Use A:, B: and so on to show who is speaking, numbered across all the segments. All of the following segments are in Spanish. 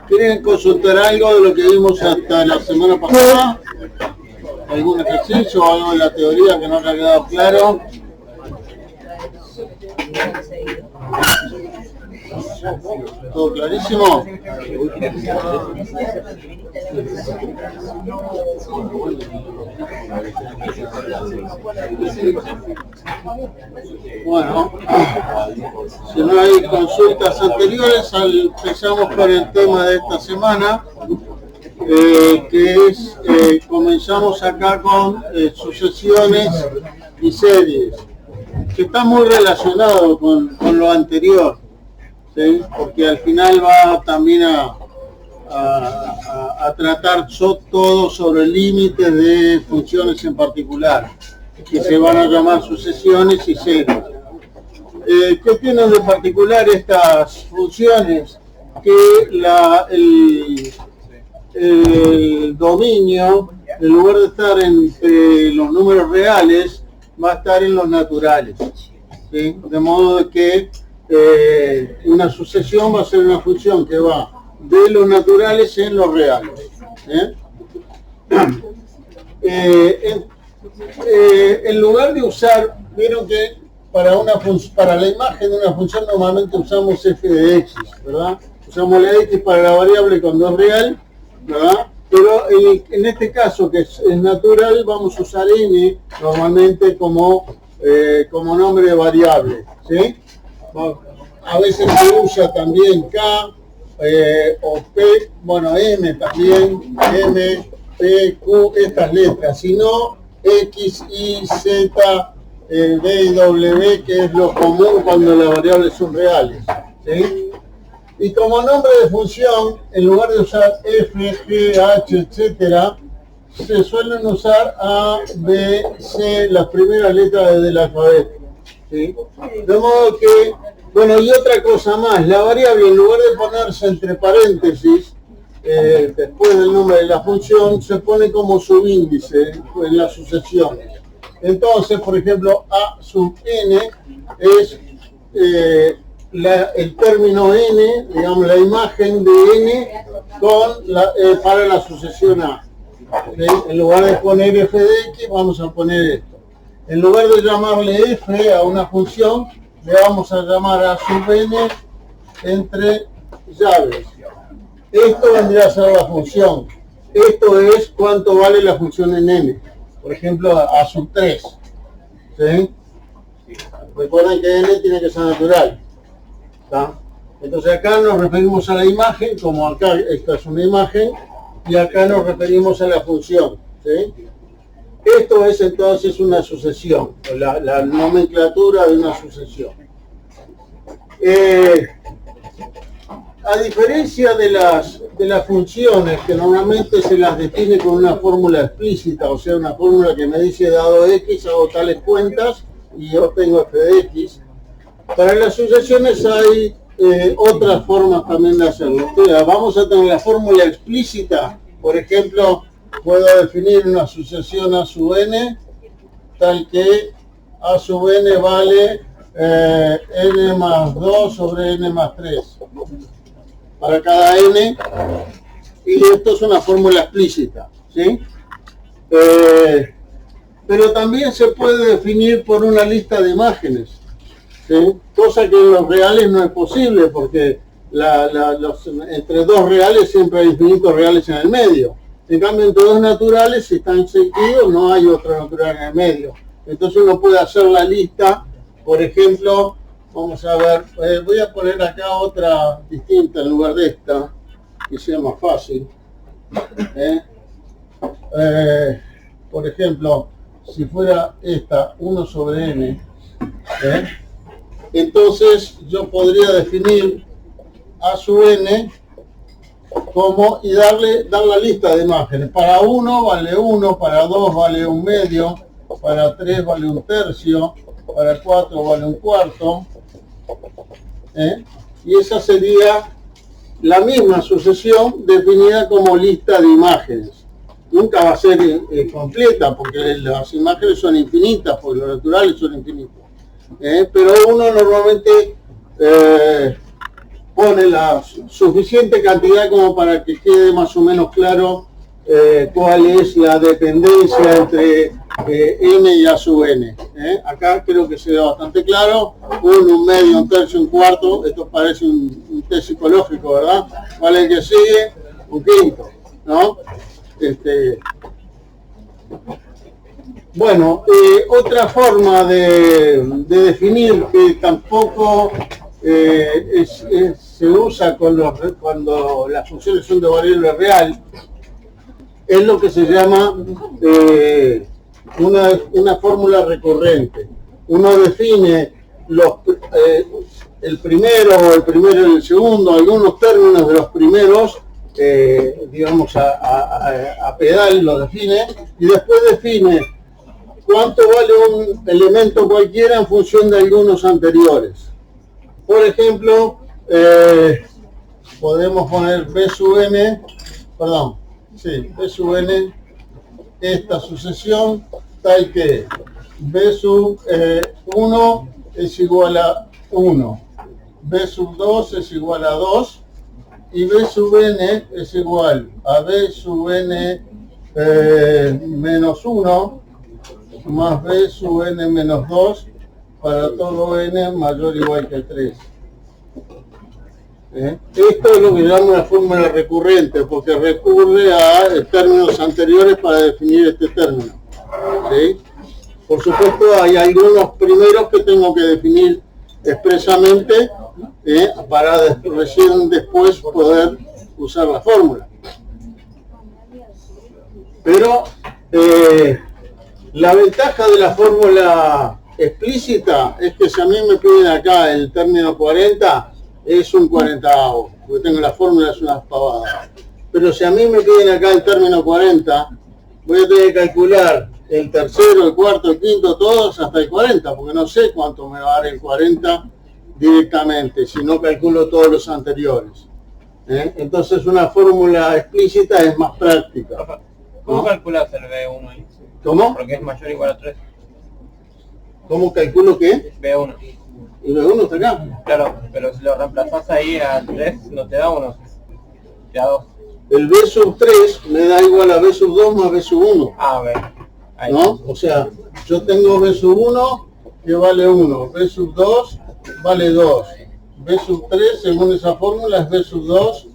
A: ¿Quieren consultar algo de lo que vimos hasta la semana pasada? ¿Algún ejercicio o algo de la teoría que no haya quedado claro? ¿Todo clarísimo? Bueno, si no hay consultas anteriores, empezamos con el tema de esta semana, que es, comenzamos acá con sucesiones y series, que está muy relacionado con lo anterior, ¿sí? Porque al final va también a tratar todo sobre límites de funciones en particular, que se van a llamar sucesiones y series. ¿Qué tienen de particular estas funciones? Que el dominio, en lugar de estar entre los números reales, va a estar en los naturales, ¿sí? De modo que una sucesión va a ser una función que va de los naturales en los reales. En lugar de usar, vieron que para la imagen de una función normalmente usamos f de x, ¿verdad? Usamos la x para la variable cuando es real, ¿verdad? Pero en este caso, que es natural, vamos a usar n normalmente como nombre de variable, ¿sí? A veces se usa también k o p, bueno, m también, m, p, q, estas letras, sino x, y, z, b y w, que es lo común cuando las variables son reales, ¿sí? Y como nombre de función, en lugar de usar f, g, h, etcétera, se suelen usar a, b, c, las primeras letras del alfabeto, ¿sí? De modo que, bueno, y otra cosa más, la variable, en lugar de ponerse entre paréntesis, después del nombre de la función, se pone como subíndice en las sucesiones. Entonces, por ejemplo, a sub n es el término n, digamos, la imagen de n para la sucesión a. ¿Sí? En lugar de poner f de x, vamos a poner esto. En lugar de llamarle f a una función, le vamos a llamar a sub n entre llaves. Esto vendría a ser la función. Esto es cuánto vale la función en n. Por ejemplo, a sub 3. ¿Sí? Recuerden que n tiene que ser natural. ¿Está? Entonces acá nos referimos a la imagen, como acá esta es una imagen, y acá nos referimos a la función. ¿Sí? Esto es entonces una sucesión, la nomenclatura de una sucesión. A diferencia de las funciones que normalmente se las define con una fórmula explícita, o sea, una fórmula que me dice dado x, hago tales cuentas y yo tengo f de x, para las sucesiones hay otras formas también de hacerlo. O sea, vamos a tener la fórmula explícita, por ejemplo, puedo definir una sucesión a sub n, tal que a sub n vale n más 2 sobre n más 3 para cada n, y esto es una fórmula explícita, ¿sí? Pero también se puede definir por una lista de imágenes, ¿sí? Cosa que en los reales no es posible, porque entre dos reales siempre hay infinitos reales en el medio. En cambio, entre dos naturales, si están seguidos, no hay otro natural en el medio. Entonces uno puede hacer la lista, por ejemplo, vamos a ver, voy a poner acá otra distinta en lugar de esta, que sea más fácil. Por ejemplo, si fuera esta, 1 sobre n, entonces yo podría definir a sub n como y dar la lista de imágenes. Para 1 vale 1, para 2 vale 1 medio, para 3 vale 1 tercio, para 4 vale 1 cuarto, y esa sería la misma sucesión definida como lista de imágenes. Nunca va a ser completa, porque las imágenes son infinitas, porque los naturales son infinitos. Pero uno normalmente pone la suficiente cantidad como para que quede más o menos claro cuál es la dependencia entre n y a sub n. Acá creo que se ve bastante claro, un medio, un tercio, un cuarto, esto parece un test psicológico, ¿verdad? ¿Cuál es el que sigue? Un quinto, ¿no? Bueno, otra forma de definir que tampoco se usa cuando las funciones son de variable real, es lo que se llama una fórmula recurrente. Uno define el primero y el segundo, algunos términos de los primeros, digamos a pedal lo define, y después define cuánto vale un elemento cualquiera en función de algunos anteriores. Por ejemplo, podemos poner B sub n, B sub n, esta sucesión tal que B sub 1 es igual a 1, B sub 2 es igual a 2, y B sub n es igual a B sub n menos 1 más B sub n menos 2 para todo n mayor o igual que 3. Esto es lo que llamo una fórmula recurrente, porque recurre a términos anteriores para definir este término. ¿Sí? Por supuesto, hay algunos primeros que tengo que definir expresamente para recién después poder usar la fórmula. Pero la ventaja de la fórmula explícita es que si a mí me piden acá el término 40, es un 40avo, porque tengo la fórmula, es una pavada. Pero si a mí me piden acá el término 40, voy a tener que calcular el tercero, el cuarto, el quinto, todos hasta el 40, porque no sé cuánto me va a dar el 40 directamente, si no calculo todos los anteriores. Entonces una fórmula explícita es más práctica.
B: ¿Cómo calculas el B1 ahí?
A: ¿Cómo?
B: Porque es mayor o igual a 3.
A: ¿Cómo calculo qué?
B: B1.
A: ¿Y B1 está acá?
B: Claro, pero si lo reemplazás ahí a 3, no te da 1, te da 2.
A: El B sub 3 me da igual a B sub 2 más B sub 1.
B: Ah, B. Ahí.
A: ¿No? O sea, yo tengo B sub 1 que vale 1, B sub 2 vale 2, B sub 3 según esa fórmula es B sub 2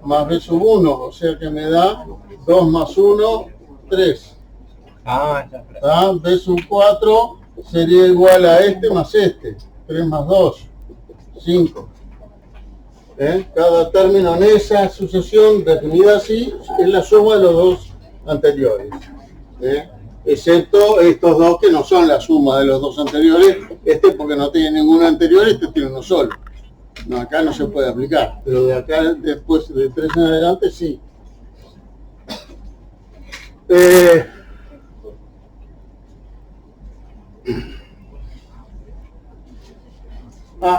A: más B sub 1, o sea que me da 2 más 1, 3.
B: Ah, ya.
A: B sub 4 sería igual a este más este, 3 más 2, 5. Cada término en esa sucesión definida así es la suma de los dos anteriores. Excepto estos dos que no son la suma de los dos anteriores, este porque no tiene ningún anterior, este tiene uno solo. No, acá no se puede aplicar, pero de acá después de 3 en adelante sí.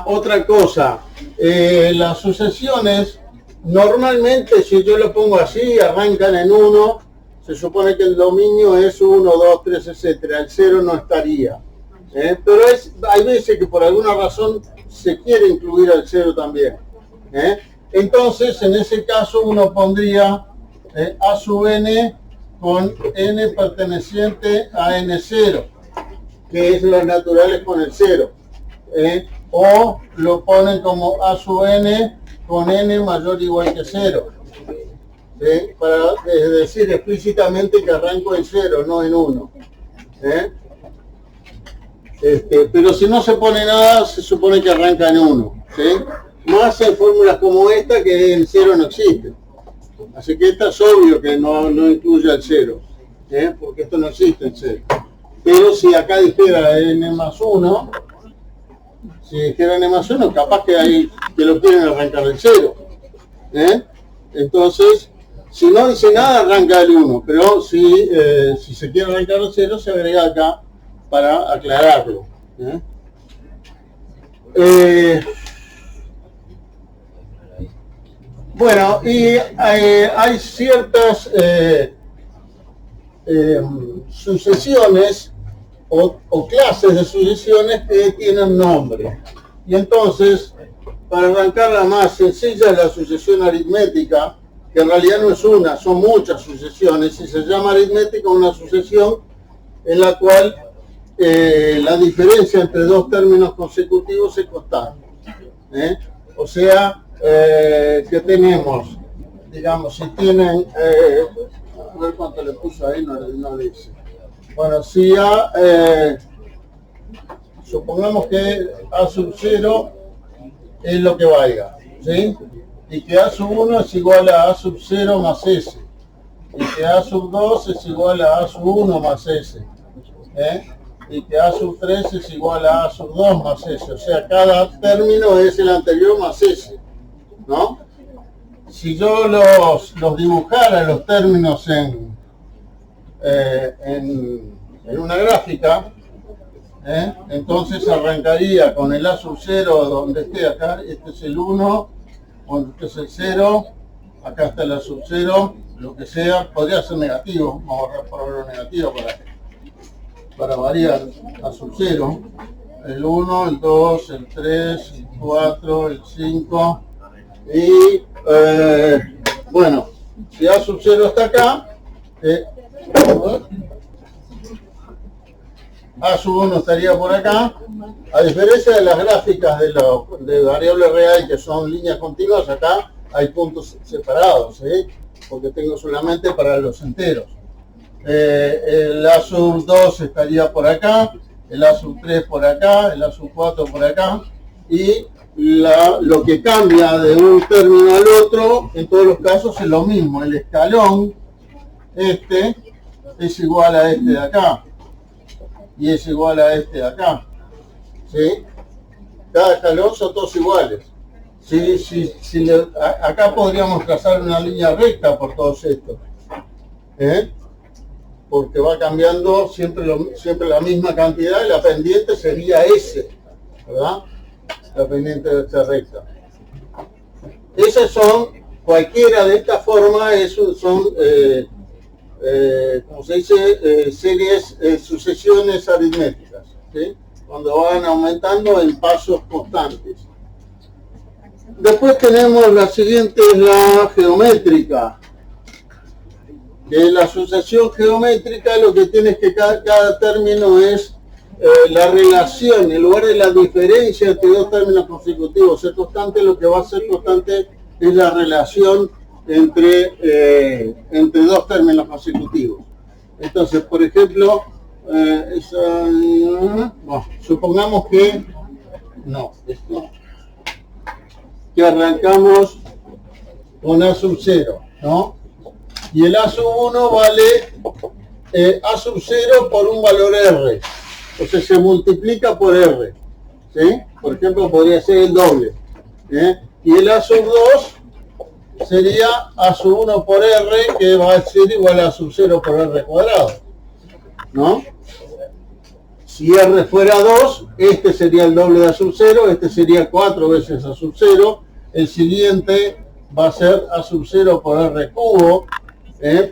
A: Otra cosa, las sucesiones normalmente si yo lo pongo así arrancan en 1, se supone que el dominio es 1, 2, 3, etcétera, el 0 no estaría. Pero hay veces que por alguna razón se quiere incluir al 0 también. Entonces en ese caso uno pondría a sub n con n perteneciente a n0, que es lo natural es con el 0. O lo ponen como a sub n con n mayor o igual que 0. Para decir explícitamente que arranco en 0, no en 1. Pero si no se pone nada, se supone que arranca en 1. Más en fórmulas como esta que el 0 no existe. Así que esta es obvio que no incluye el 0, porque esto no existe en 0. Pero si acá dijera n más 1, si dijera n más 1, capaz que ahí que lo quieren arrancar el 0. Entonces, si no dice nada, arranca el 1, pero si se quiere arrancar el 0, se agrega acá para aclararlo. Bueno, y hay ciertas sucesiones o clases de sucesiones que tienen nombre. Y entonces, para arrancar la más sencilla es la sucesión aritmética, que en realidad no es una, son muchas sucesiones, y se llama aritmética una sucesión en la cual la diferencia entre dos términos consecutivos es constante. O sea, que tenemos, digamos, si tienen, a ver cuánto le puso ahí, no dice. Bueno, si supongamos que A sub 0 es lo que valga, ¿sí? Y que A sub 1 es igual a A sub 0 más S. Y que A sub 2 es igual a A sub 1 más S. Y que A sub 3 es igual a A sub 2 más S. O sea, cada término es el anterior más S, ¿no? Si yo los dibujara los términos en una gráfica, entonces arrancaría con el A sub 0 donde esté acá, este es el 1, este es el 0, acá está el A sub 0, lo que sea, podría ser negativo, vamos a ponerlo negativo para variar, A sub 0, el 1, el 2, el 3, el 4, el 5, y bueno, si A sub 0 está acá, A sub 1 estaría por acá. A diferencia de las gráficas de variable real, que son líneas continuas, acá hay puntos separados, porque tengo solamente para los enteros. El A sub 2 estaría por acá, el A sub 3 por acá, el A sub 4 por acá, y lo que cambia de un término al otro, en todos los casos es lo mismo. El escalón, este, es igual a este de acá, y es igual a este de acá, ¿sí? Cada escalón son todos iguales. Acá podríamos trazar una línea recta por todos estos, porque va cambiando siempre la misma cantidad, y la pendiente sería S, ¿verdad? La pendiente de esta recta. Esas son, cualquiera de estas formas, son como se dice, sucesiones aritméticas, ¿sí? Cuando van aumentando en pasos constantes. Después tenemos la siguiente, es la geométrica. Que la sucesión geométrica lo que tiene es que cada término es la relación, en lugar de la diferencia entre dos términos consecutivos ser constante, lo que va a ser constante es la relación entre dos términos consecutivos. Entonces, por ejemplo, supongamos que que arrancamos con A sub 0, ¿no? Y el A sub 1 vale A sub 0 por un valor R. Entonces se multiplica por R, ¿sí? Por ejemplo, podría ser el doble. Y el A sub 2 sería A sub 1 por R, que va a ser igual a A sub 0 por R cuadrado, ¿no? Si R fuera 2, este sería el doble de A sub 0, este sería 4 veces A sub 0, el siguiente va a ser A sub 0 por R cubo,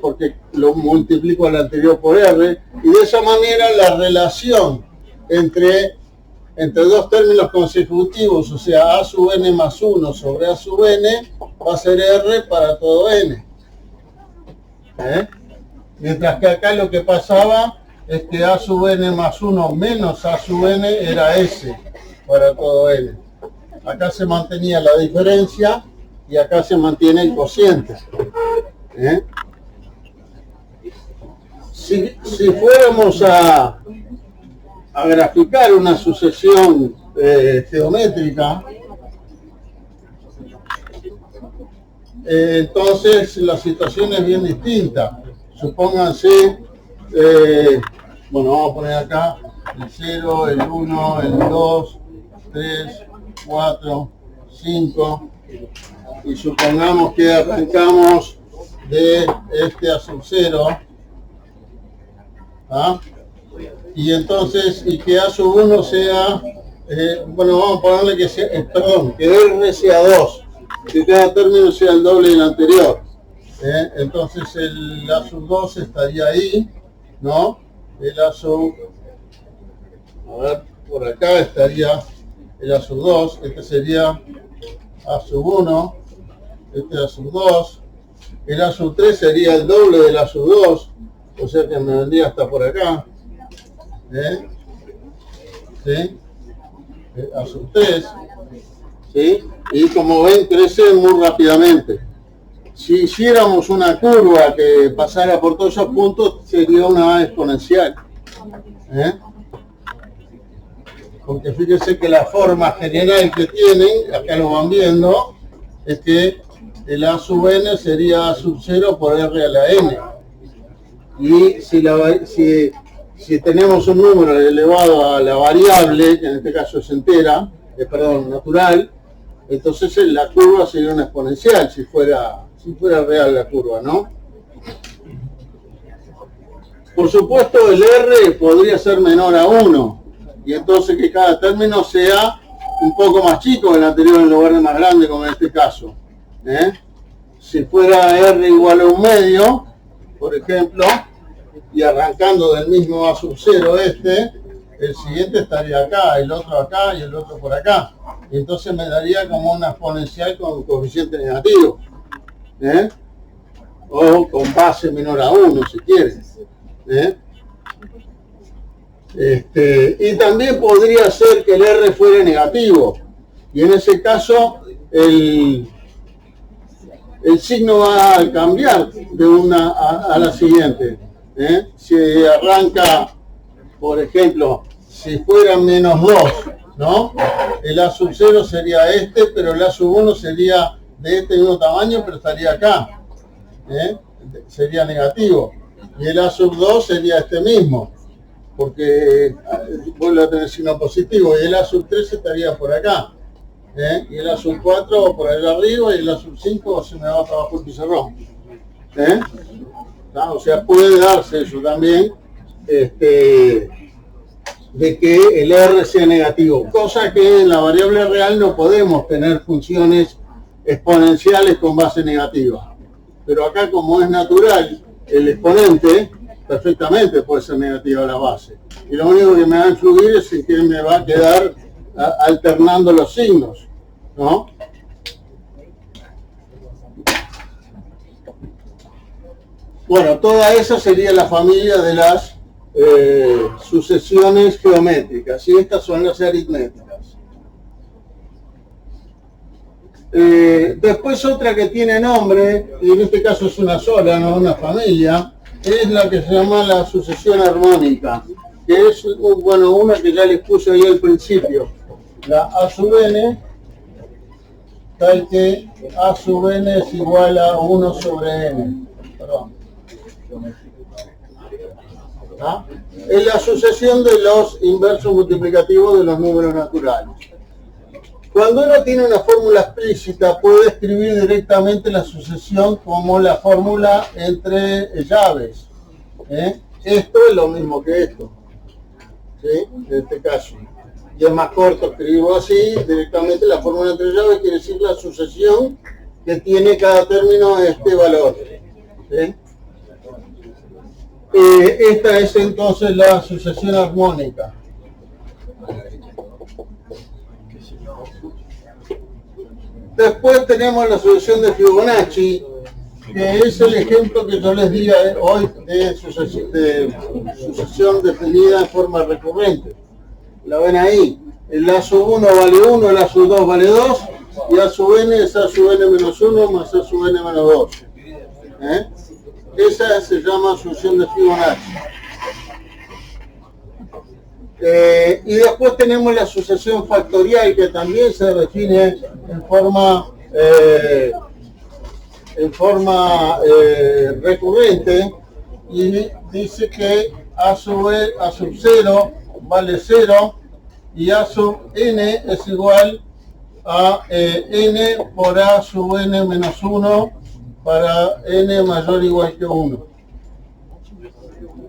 A: porque lo multiplico al anterior por R, y de esa manera la relación entre dos términos consecutivos, o sea, A sub n más 1 sobre A sub n, va a ser R para todo n. Mientras que acá lo que pasaba es que A sub n más 1 menos A sub n era S para todo n. Acá se mantenía la diferencia y acá se mantiene el cociente. Si fuéramos a graficar una sucesión geométrica, entonces la situación es bien distinta. Supónganse, bueno, vamos a poner acá el 0, el 1, el 2, 3, 4, 5, y supongamos que arrancamos de este A sub 0, y entonces, y que A sub 1 sea, bueno, vamos a ponerle que sea, que R sea 2, que cada término sea el doble del anterior. Entonces el A sub 2 estaría ahí, ¿no? El A sub, a ver, por acá estaría el A sub 2, este sería A sub 1, este A sub 2, el A sub 3 sería el doble del A sub 2, o sea que me vendría hasta por acá, ¿sí? A sub 3, ¿sí? Y como ven, crece muy rápidamente. Si hiciéramos una curva que pasara por todos esos puntos, sería una exponencial, porque fíjense que la forma general que tienen, acá lo van viendo, es que el A sub n sería A sub 0 por R a la n. Y si tenemos un número elevado a la variable, que en este caso es entera, natural, entonces la curva sería una exponencial, si fuera real la curva, ¿no? Por supuesto, el R podría ser menor a 1, y entonces que cada término sea un poco más chico que el anterior en lugar de más grande, como en este caso. Si fuera R igual a 1 medio, por ejemplo, y arrancando del mismo A sub 0 el siguiente estaría acá, el otro acá y el otro por acá. Y entonces me daría como una exponencial con coeficiente negativo. O con base menor a 1, si quieren. Y también podría ser que el R fuera negativo. Y en ese caso, el signo va a cambiar de una a la siguiente. Si arranca, por ejemplo, si fuera menos 2, ¿no? El A sub 0 sería pero el A sub 1 sería de este mismo tamaño, pero estaría acá. Sería negativo. Y el A sub 2 sería este mismo, porque vuelve a tener signo positivo. Y el A sub 3 estaría por acá. Y el A sub 4 por allá arriba, y el A sub 5 se me va para abajo el pizarrón. O sea, puede darse eso también, de que el R sea negativo, cosa que en la variable real no podemos tener funciones exponenciales con base negativa, pero acá, como es natural, el exponente perfectamente puede ser negativa la base, y lo único que me va a influir es en que me va a quedar alternando los signos, ¿no? Bueno, toda esa sería la familia de las sucesiones geométricas, y estas son las aritméticas. Después otra que tiene nombre, y en este caso es una sola, no una familia, es la que se llama la sucesión armónica, que es, bueno, una que ya les puse ahí al principio, la A sub n, tal que A sub n es igual a 1 sobre n. Perdón. Es la sucesión de los inversos multiplicativos de los números naturales. Cuando uno tiene una fórmula explícita, puede escribir directamente la sucesión como la fórmula entre llaves. Esto es lo mismo que esto, ¿sí? En este caso. Y es más corto, escribo así, directamente la fórmula entre llaves quiere decir la sucesión que tiene cada término este valor. ¿Sí? Esta es entonces la sucesión armónica. Después tenemos la sucesión de Fibonacci, que es el ejemplo que yo les di hoy de sucesión definida en forma recurrente. La ven ahí. El A sub 1 vale 1, el A sub 2 vale 2, y A sub n es A sub n menos 1 más A sub n menos 2. Esa se llama sucesión de Fibonacci. Y después tenemos la sucesión factorial, que también se define en forma recurrente, y dice que A sub 0 vale 0 y A sub n es igual a n por A sub n menos 1 para n mayor o igual que 1.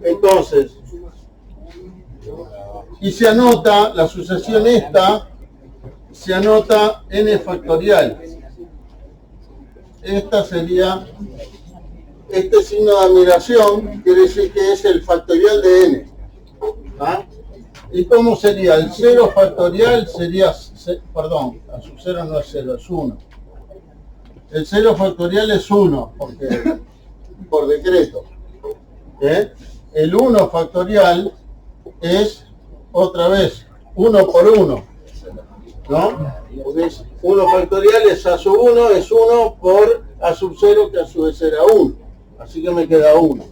A: Entonces, y se anota la sucesión esta, se anota n factorial. Esta sería, este signo de admiración quiere decir que es el factorial de n. ¿Y cómo sería? El 0 factorial sería, perdón, a sub 0 no es 0, es 1. El 0 factorial es 1, porque por decreto. El 1 factorial es, otra vez, 1 por 1, ¿no? 1 factorial es a sub 1, es 1 por a sub 0, que a su vez era 1. Así que me queda 1.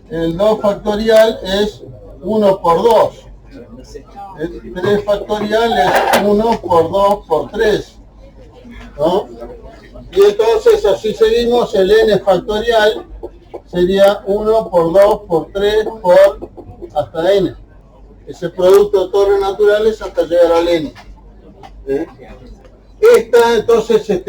A: El 2 factorial es 1 por 2. El 3 factorial es 1 por 2 por 3, ¿no? Y entonces así seguimos. El n factorial sería 1 por 2 por 3 por hasta n. Ese producto de torres naturales hasta llegar al n. Esta entonces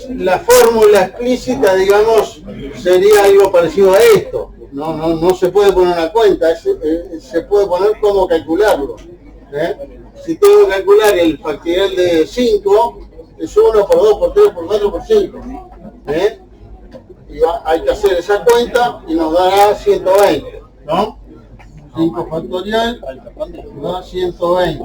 A: la fórmula explícita, digamos, sería algo parecido a esto. No se puede poner una cuenta, se puede poner cómo calcularlo. Si tengo que calcular el factorial de 5, es 1 por 2 por 3 por 4 por 5. Y hay que hacer esa cuenta y nos dará 120, ¿no? 5 factorial da 120.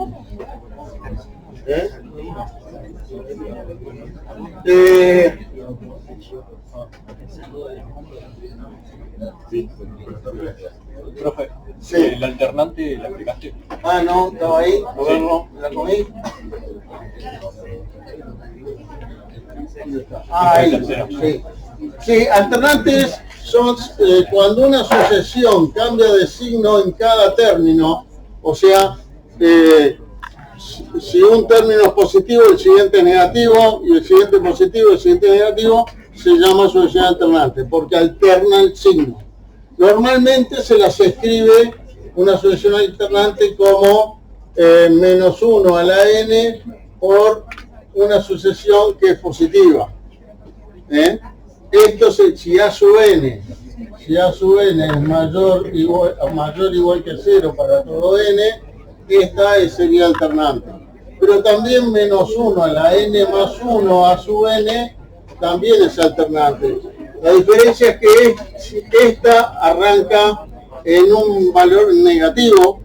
B: Profe,
A: sí.
B: ¿El alternante la explicaste?
A: Ah, no, estaba ahí. A ver, no, ¿la comí? Ah, ahí, sí. Sí, alternantes son cuando una sucesión cambia de signo en cada término, o sea, si un término es positivo, el siguiente es negativo, y el siguiente positivo, el siguiente es negativo, se llama sucesión alternante, porque alterna el signo. Normalmente se las escribe una sucesión alternante como menos 1 a la n por una sucesión que es positiva. Esto si a sub n es mayor igual que 0 para todo n, esta sería alternante. Pero también menos 1 a la n más 1 a sub n también es alternante. La diferencia es que esta arranca en un valor negativo,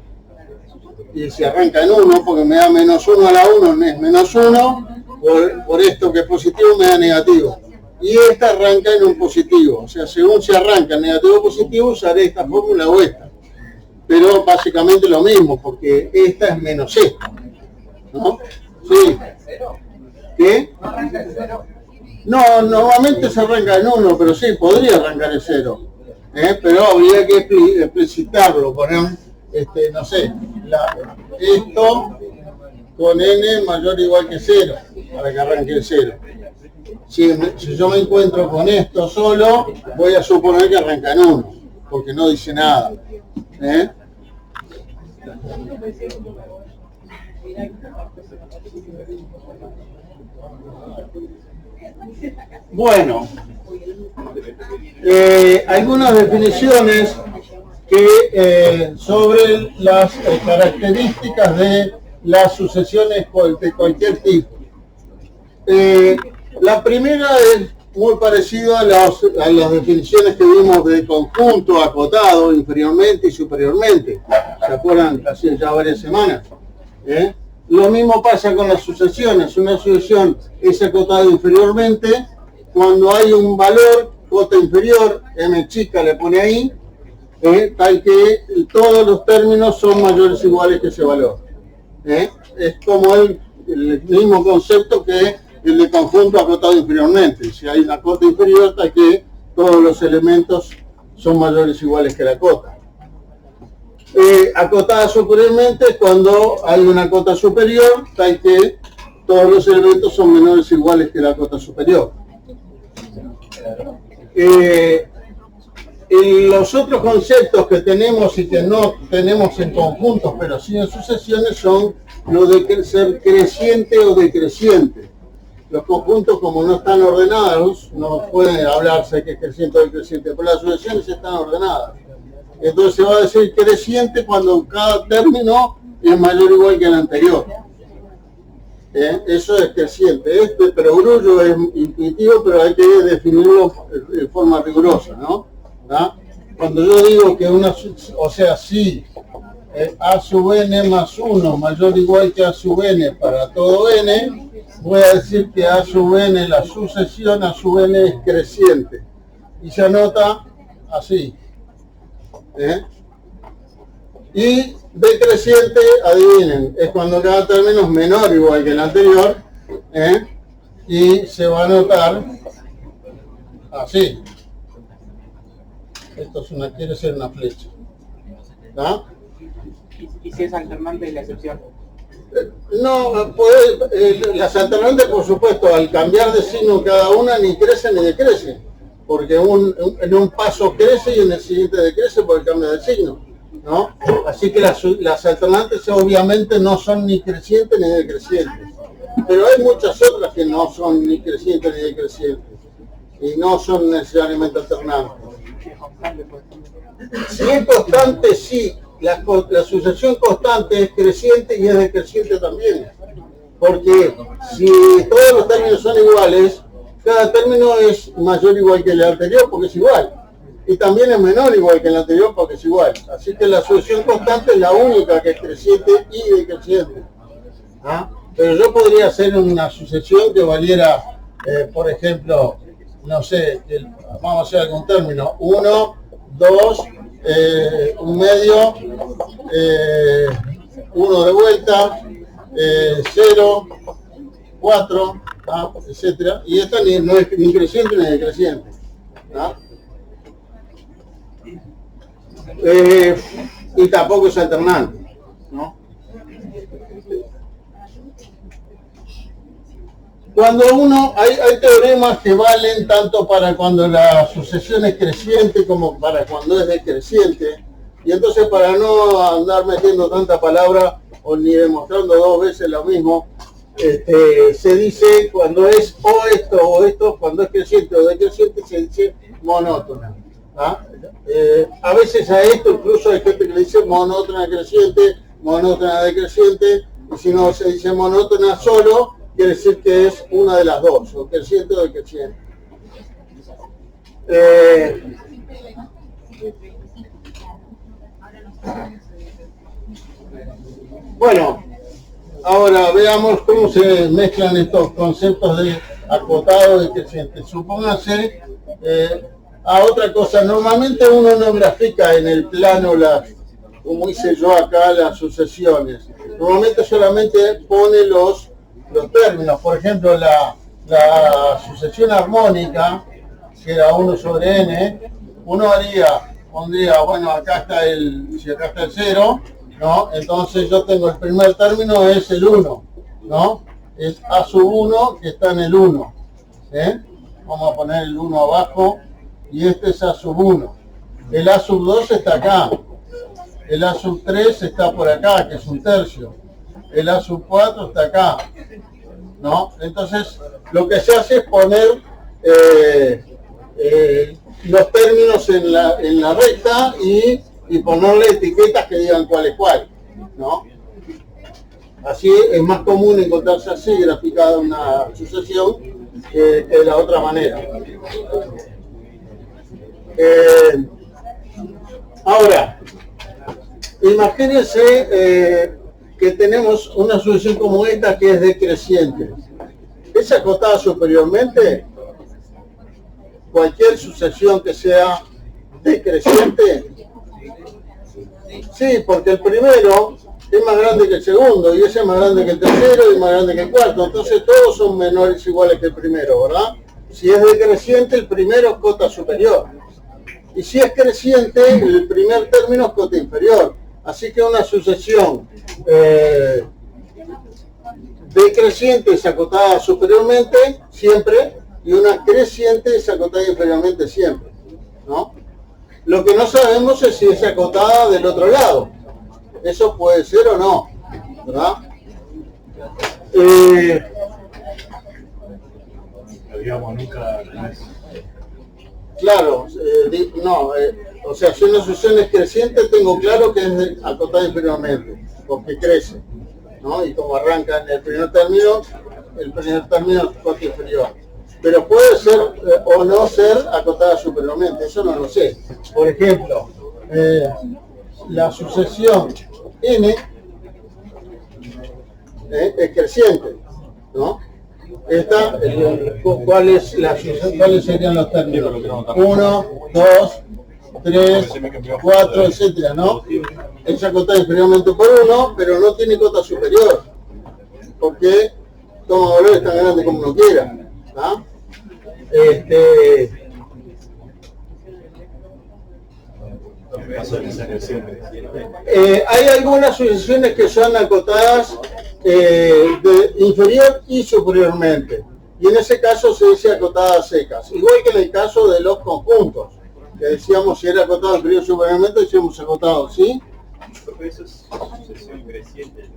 A: y se arranca en 1 porque me da menos 1 a la 1 es menos 1, por esto que es positivo me da negativo. Y esta arranca en un positivo, o sea, según se arranca en negativo o positivo, usaré esta fórmula o esta. Pero básicamente lo mismo, porque esta es menos esta, ¿no? Sí. ¿Qué? No, normalmente se arranca en 1, pero sí, podría arrancar en 0. Pero habría que explicitarlo, poner, no sé, esto con n mayor o igual que 0, para que arranque en 0. Si yo me encuentro con esto solo, voy a suponer que arranca en 1, porque no dice nada. Bueno, algunas definiciones sobre las características de las sucesiones de cualquier tipo. La primera es muy parecida a las definiciones que vimos de conjunto, acotado, inferiormente y superiormente. ¿Se acuerdan? Hace ya varias semanas. Lo mismo pasa con las sucesiones. Una sucesión es acotada inferiormente cuando hay un valor, cota inferior, m chica le pone ahí, tal que todos los términos son mayores o iguales que ese valor. Es como el mismo concepto que el de conjunto acotado inferiormente. Si hay una cota inferior, tal que todos los elementos son mayores o iguales que la cota. Acotada superiormente es cuando hay una cota superior, tal que todos los elementos son menores o iguales que la cota superior. Los otros conceptos que tenemos y que no tenemos en conjuntos, pero sí en sucesiones, son lo de ser creciente o decreciente. Los conjuntos, como no están ordenados, no pueden hablarse que es creciente o decreciente, pero las sucesiones están ordenadas. Entonces se va a decir creciente cuando cada término es mayor o igual que el anterior. Eso es creciente. Este perogrullo es intuitivo, pero hay que definirlo de forma rigurosa, ¿no? Cuando yo digo que si a sub n más 1 mayor o igual que a sub n para todo n, voy a decir que a sub n, la sucesión a sub n es creciente. Y se anota así. Y decreciente, adivinen, es cuando cada término es menor o igual que el anterior, y se va a anotar así. Esto quiere ser una flecha. ¿No?
B: ¿Y si es alternante la excepción?
A: No, las alternantes, por supuesto, al cambiar de signo cada una ni crecen ni decrecen, porque en un paso crece y en el siguiente decrece por el cambio de signo, ¿no? Así que las alternantes obviamente no son ni crecientes ni decrecientes, pero hay muchas otras que no son ni crecientes ni decrecientes y no son necesariamente alternantes. Si es constante, sí. La sucesión constante es creciente y es decreciente también, porque si todos los términos son iguales, cada término es mayor o igual que el anterior porque es igual, y también es menor igual que el anterior porque es igual. Así que la sucesión constante es la única que es creciente y decreciente. Pero yo podría hacer una sucesión que valiera, por ejemplo, no sé, vamos a hacer algún término, 1, 2, un medio, 1 de vuelta, 0, 4, etcétera, y esta no es ni creciente ni decreciente. Y tampoco es alternante, ¿no? Cuando hay teoremas que valen tanto para cuando la sucesión es creciente como para cuando es decreciente, y entonces para no andar metiendo tanta palabra o ni demostrando dos veces lo mismo, se dice cuando es o esto, cuando es creciente o decreciente se dice monótona. A veces a esto incluso hay gente que le dice monótona creciente, monótona decreciente, y si no se dice monótona solo, quiere decir que es una de las dos, o creciente o decreciente. Bueno, ahora veamos cómo se mezclan estos conceptos de acotado y decreciente. Supóngase otra cosa, normalmente uno no grafica en el plano como hice yo acá, las sucesiones. Normalmente solamente pone los términos. Por ejemplo, la sucesión armónica, que era 1 sobre n, uno pondría, bueno, acá está el 0, ¿no? Entonces yo tengo el primer término es el 1, ¿no? Es a sub 1 que está en el 1. Vamos a poner el 1 abajo, y este es a sub 1. El a sub 2 está acá. El a sub 3 está por acá, que es un tercio. El a sub 4 está acá, ¿no? Entonces, lo que se hace es poner los términos en la recta y ponerle etiquetas que digan cuál es cuál, ¿no? Así es más común encontrarse así graficada una sucesión que de la otra manera. Ahora, imagínense que tenemos una sucesión como esta que es decreciente. ¿Es acotada superiormente? Cualquier sucesión que sea decreciente. Sí, porque el primero es más grande que el segundo, y ese es más grande que el tercero y más grande que el cuarto. Entonces todos son menores iguales que el primero, ¿verdad? Si es decreciente, el primero es cota superior. Y si es creciente, el primer término es cota inferior. Así que una sucesión decreciente es acotada superiormente siempre, y una creciente es acotada inferiormente siempre, ¿no? Lo que no sabemos es si es acotada del otro lado. Eso puede ser o no, ¿verdad? Claro, o sea, si una sucesión es creciente, tengo claro que es acotada inferiormente, porque crece, ¿no? Y como arranca en el primer término es cota inferior. Pero puede ser o no ser acotada superiormente, eso no lo sé. Por ejemplo, la sucesión n es creciente, ¿no? Esta, ¿cuáles serían los términos? 1, 2, 3, 4, etcétera, ¿no? Es acotada inferiormente por 1, pero no tiene cota superior, porque toma valores tan grandes como uno quiera, ¿no? Hay algunas sucesiones que son acotadas de inferior y superiormente, y en ese caso se dice acotadas secas, igual que en el caso de los conjuntos, que decíamos si era acotado inferior o superiormente, decíamos acotado, ¿sí?
B: Eso es sucesión creciente.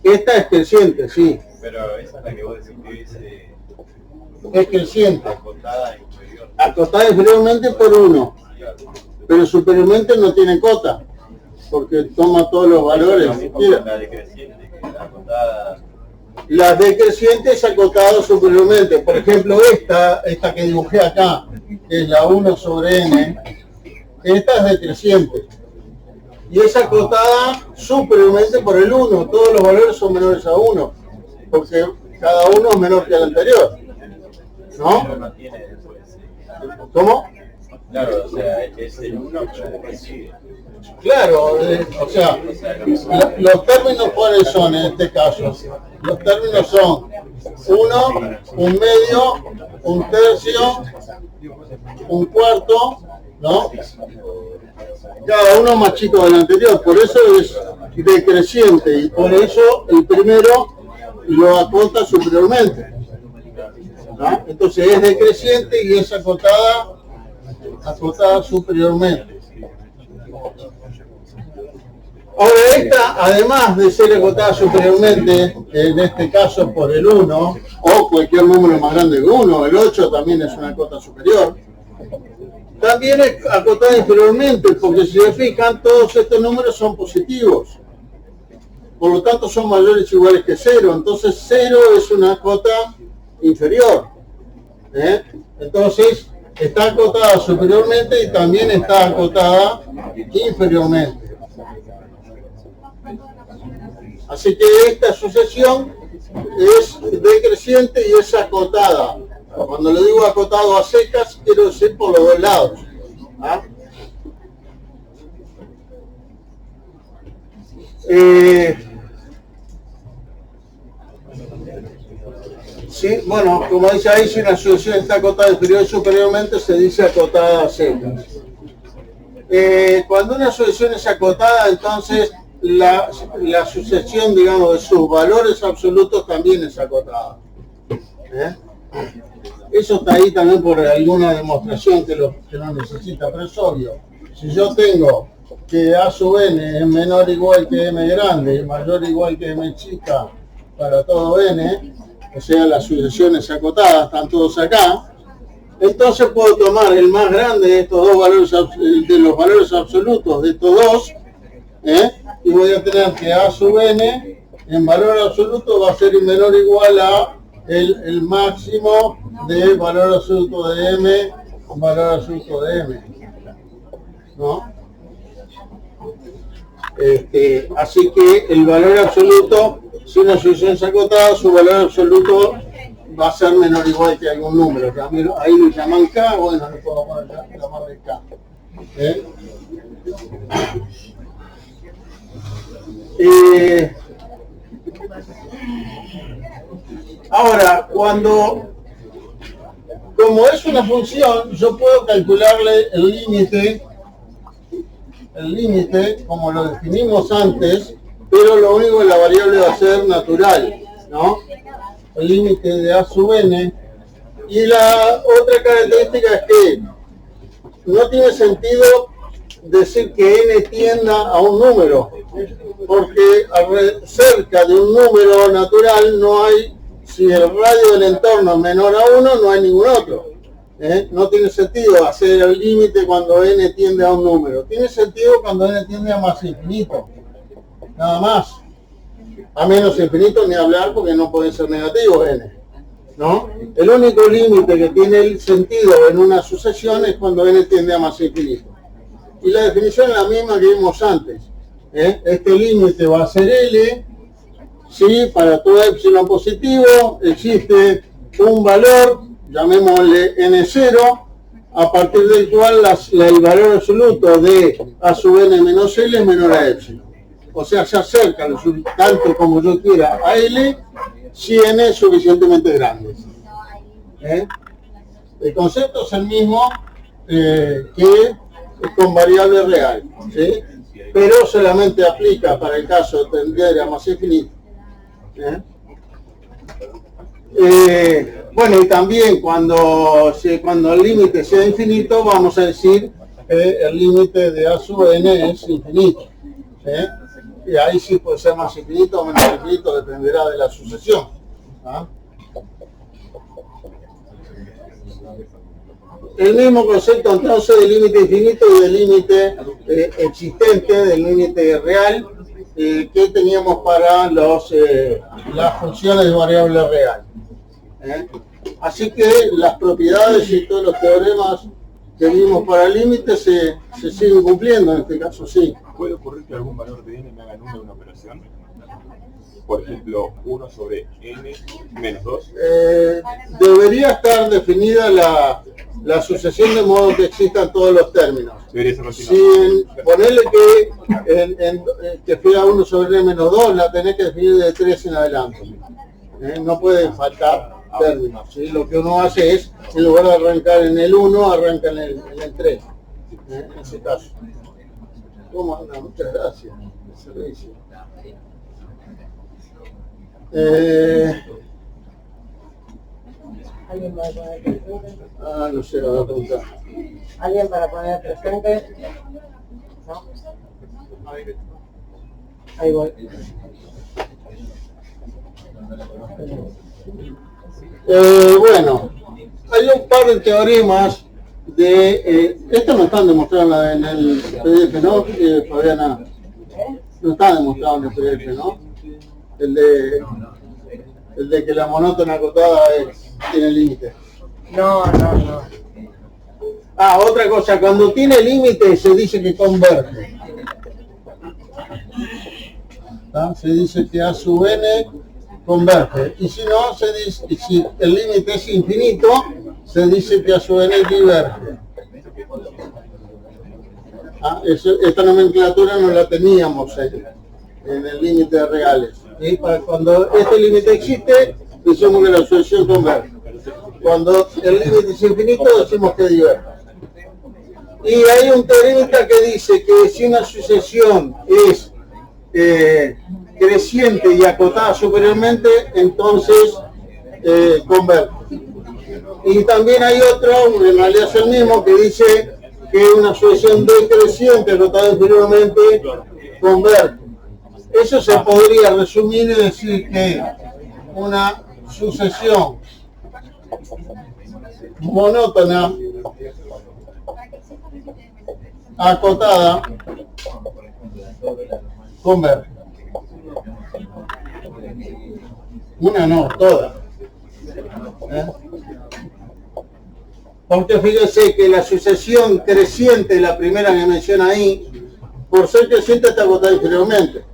A: Esta es creciente, sí.
B: Pero esa es la que vos decís que
A: es creciente.
B: Acotada inferior.
A: Acotada inferiormente por 1, pero superiormente no tiene cota, porque toma todos los valores.
B: La decreciente, que es acotada.
A: La decreciente es acotada superiormente. Por ejemplo, esta que dibujé acá, que es la 1 sobre n, esta es decreciente. Y es acotada superiormente por el 1. Todos los valores son menores a 1, porque cada uno es menor que el anterior, ¿no? ¿Cómo?
B: Claro, o sea, es el 1 que recibe.
A: Claro, o sea, los términos cuáles son en este caso. Los términos son 1, un medio, un tercio, un cuarto, ¿no? Cada uno más chico del anterior, por eso es decreciente y por eso el primero lo acota superiormente, ¿no? Entonces es decreciente y es acotada superiormente. Ahora esta, además de ser acotada superiormente, en este caso por el 1, o cualquier número más grande que 1, el 8 también es una cota superior, también es acotada inferiormente, porque si se fijan, todos estos números son positivos. Por lo tanto, son mayores o iguales que 0. Entonces, 0 es una cota inferior. Entonces, está acotada superiormente y también está acotada inferiormente. Así que esta sucesión es decreciente y es acotada. Cuando le digo acotado a secas, quiero decir por los dos lados. ¿Ah? Sí, bueno, como dice ahí, si una sucesión está acotada inferior y superiormente, se dice acotada a secas. Cuando una sucesión es acotada, entonces la sucesión, digamos, de sus valores absolutos también es acotada. Eso está ahí también por alguna demostración que lo necesita, pero es obvio. Si yo tengo que A sub n es menor o igual que m grande y mayor o igual que m chica para todo n, o sea, las sucesiones acotadas están todos acá, entonces puedo tomar el más grande de estos dos valores, de los valores absolutos de estos dos, y voy a tener que A sub n en valor absoluto va a ser menor o igual a el máximo de valor absoluto de m, valor absoluto de m, ¿no? Así que el valor absoluto, si una sucesión es acotada, su valor absoluto va a ser menor o igual que algún número. Ahí lo llaman k, bueno, lo puedo llamarle k. Ahora, como es una función, yo puedo calcularle el límite, como lo definimos antes, pero lo único que la variable va a ser natural, ¿no? El límite de A sub n. Y la otra característica es que no tiene sentido decir que n tienda a un número, porque cerca de un número natural no hay, si el radio del entorno es menor a 1, no hay ningún otro. No tiene sentido hacer el límite cuando n tiende a un número. Tiene sentido cuando n tiende a más infinito. Nada más. A menos infinito ni hablar porque no puede ser negativo n, ¿no? El único límite que tiene el sentido en una sucesión es cuando n tiende a más infinito. Y la definición es la misma que vimos antes. Este límite va a ser L, ¿sí? Para todo epsilon positivo existe un valor, llamémosle N0, a partir del cual el valor absoluto de A sub n menos L es menor a epsilon. O sea, se acerca tanto como yo quiera a L si n es suficientemente grande. El concepto es el mismo que con variable real, ¿sí? Pero solamente aplica para el caso de tender a masa infinita. Bueno, y también cuando el límite sea infinito, vamos a decir que el límite de A sub n es infinito. Y ahí sí puede ser más infinito o menos infinito, dependerá de la sucesión. El mismo concepto entonces del límite infinito y del límite existente, del límite real, que teníamos para las funciones de variable real. Así que las propiedades y todos los teoremas que vimos para el límite se siguen cumpliendo, en este caso sí.
C: ¿Puede ocurrir que algún valor de n me haga número de una operación? Por ejemplo, 1 sobre n menos 2.
A: Debería estar definida la sucesión de modo que existan todos los términos.
C: Debería ser continuo.
A: Ponerle que fui a 1 sobre n menos 2, la tenés que definir de 3 en adelante. No pueden faltar términos. ¿Sí? Lo que uno hace es, en lugar de arrancar en el 1, arranca en el 3. En ese caso. ¿Cómo anda? Muchas gracias. Servicio.
D: ¿Alguien para poner presente?
A: No sé, lo voy a preguntar.
D: ¿Alguien para poner presente? ¿No? Ahí voy.
A: Bueno, hay un par de teoremas estos no están demostrados en el PDF, ¿no? Fabiana, no está demostrado en el PDF, ¿no? El de que la monótona acotada tiene límite.
D: No.
A: Otra cosa, cuando tiene límite se dice que converge. Se dice que A sub n converge. Y si no, si el límite es infinito, se dice que A sub n diverge. Esta nomenclatura no la teníamos en el límite de reales. ¿Sí? Cuando este límite existe, decimos que la sucesión converge. Cuando el límite es infinito, decimos que diverge. Y hay un teorema que dice que si una sucesión es creciente y acotada superiormente, entonces converge. Y también hay otro, en realidad es el mismo, que dice que una sucesión decreciente acotada inferiormente converge. Eso se podría resumir y decir que una sucesión monótona acotada converge. Una no, todas. Porque fíjese que la sucesión creciente, la primera que menciona ahí, por ser creciente está acotada inferiormente.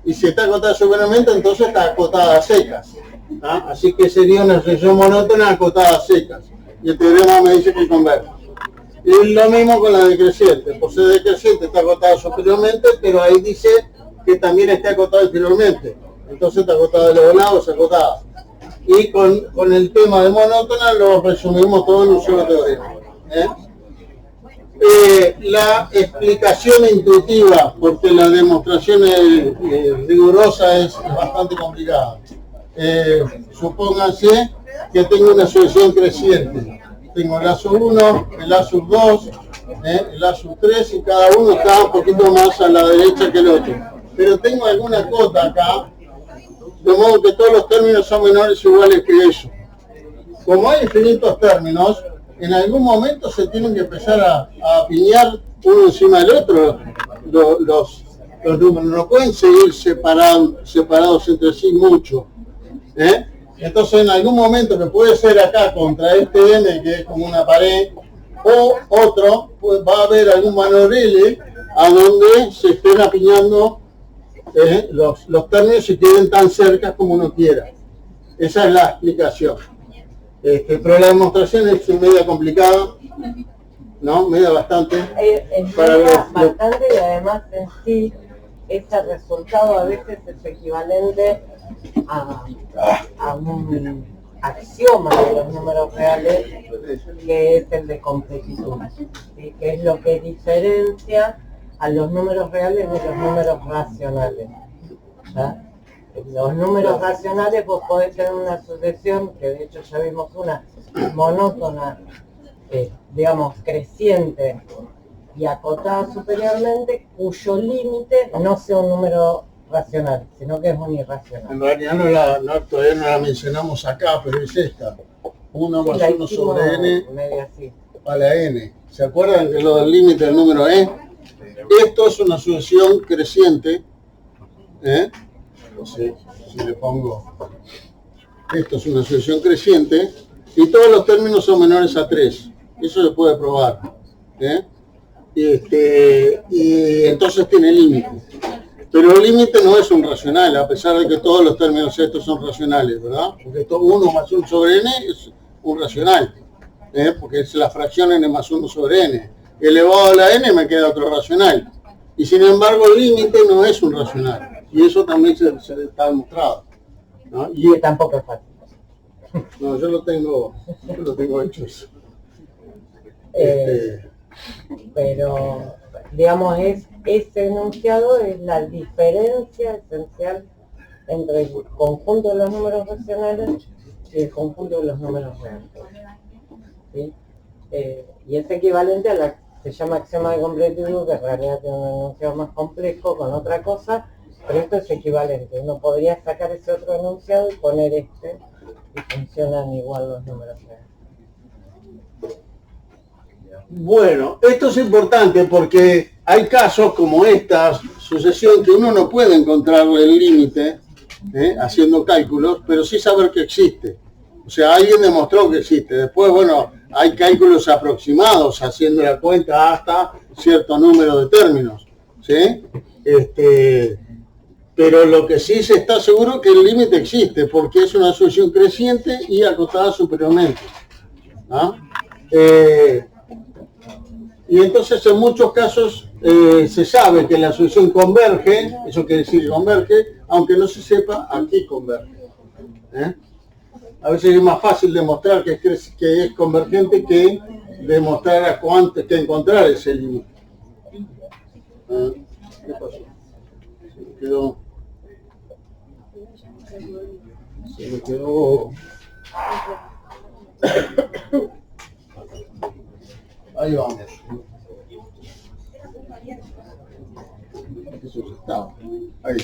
A: Y si está acotada superiormente, entonces está acotada a secas. Así que sería una sucesión monótona acotada a secas. Y el teorema me dice que converge. Y lo mismo con la decreciente. Por ser decreciente está acotada superiormente, pero ahí dice que también está acotada inferiormente. Entonces está acotada de los lados, acotada. Y con el tema de monótona lo resumimos todo en un solo teorema. La explicación intuitiva, porque la demostración rigurosa es bastante complicada. Supónganse que tengo una sucesión creciente. Tengo el A sub 1, el A sub 2, el A sub 3 y cada uno está un poquito más a la derecha que el otro. Pero tengo alguna cota acá, de modo que todos los términos son menores o iguales que eso. Como hay infinitos términos, en algún momento se tienen que empezar a apiñar uno encima del otro los números. No pueden seguir separados entre sí mucho. Entonces en algún momento, que puede ser acá contra este n, que es como una pared, o otro, pues va a haber algún valor L a donde se estén apiñando los términos y queden tan cerca como uno quiera. Esa es la explicación. Pero la demostración es media complicada, ¿no? Media bastante.
D: Es bastante y además en sí ese resultado a veces es equivalente a un axioma de los números reales, que es el de completitud, ¿sí? Que es lo que diferencia a los números reales de los números racionales, ¿ya? Los números racionales vos podés tener una sucesión, que de hecho ya vimos una monótona, digamos creciente y acotada superiormente, cuyo límite no sea un número racional, sino que es un irracional.
A: En realidad todavía no la mencionamos acá, pero es esta. 1 más 1 sobre n a la n. ¿Se acuerdan que lo del límite del número e? Esto es una sucesión creciente. Si le pongo, esto es una sucesión creciente y todos los términos son menores a 3. Eso se puede probar. Y entonces tiene límite. Pero el límite no es un racional, a pesar de que todos los términos estos son racionales, ¿verdad? Porque 1 más 1 sobre n es un racional, porque es la fracción n más 1 sobre n. Elevado a la n me queda otro racional. Y sin embargo el límite no es un racional. Y eso también se está demostrado, ¿no?
D: Y tampoco es fácil.
A: No, yo lo tengo hecho eso.
D: Pero, digamos, ese enunciado es la diferencia esencial entre el conjunto de los números racionales y el conjunto de los números reales, ¿sí? Y es equivalente a la que se llama axioma de completitud, que en realidad tiene un enunciado más complejo con otra cosa, pero esto es equivalente. Uno podría sacar ese otro enunciado y poner este, y funcionan igual los números reales.
A: Bueno, esto es importante porque hay casos como esta sucesión que uno no puede encontrar el límite haciendo cálculos, pero sí saber que existe. O sea, alguien demostró que existe. Después, bueno, hay cálculos aproximados haciendo la cuenta hasta cierto número de términos, ¿sí? Pero lo que sí se está seguro es que el límite existe porque es una sucesión creciente y acotada superiormente, ¿no? Y entonces en muchos casos se sabe que la sucesión converge, eso quiere decir converge, aunque no se sepa a qué converge. A veces es más fácil demostrar que es convergente que demostrar que encontrar ese límite. ¿Qué pasó? Se me quedó. Ahí vamos. Ahí.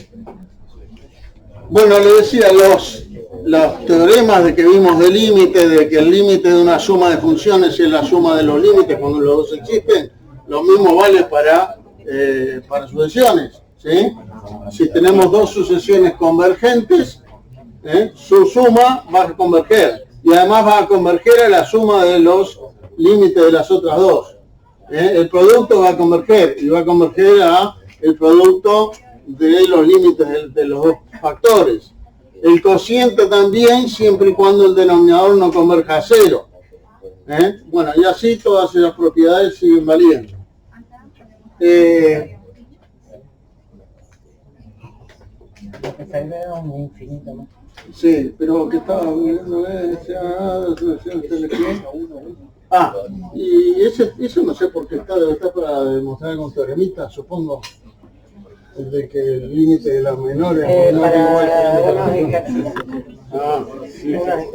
A: Bueno, le decía, los teoremas de que vimos de límite, de que el límite de una suma de funciones es la suma de los límites cuando los dos existen, lo mismo vale para sucesiones, ¿sí? Si tenemos dos sucesiones convergentes, su suma va a converger y además va a converger a la suma de los límites de las otras dos. El producto va a converger y va a converger a el producto de los límites de los dos factores. El cociente también, siempre y cuando el denominador no converja a 0. Bueno, y así todas esas propiedades siguen valiendo. Sí, pero que estaba viendo y eso no sé por qué debe estar para demostrar con teoremita, supongo, de que el límite de las menores no es igual que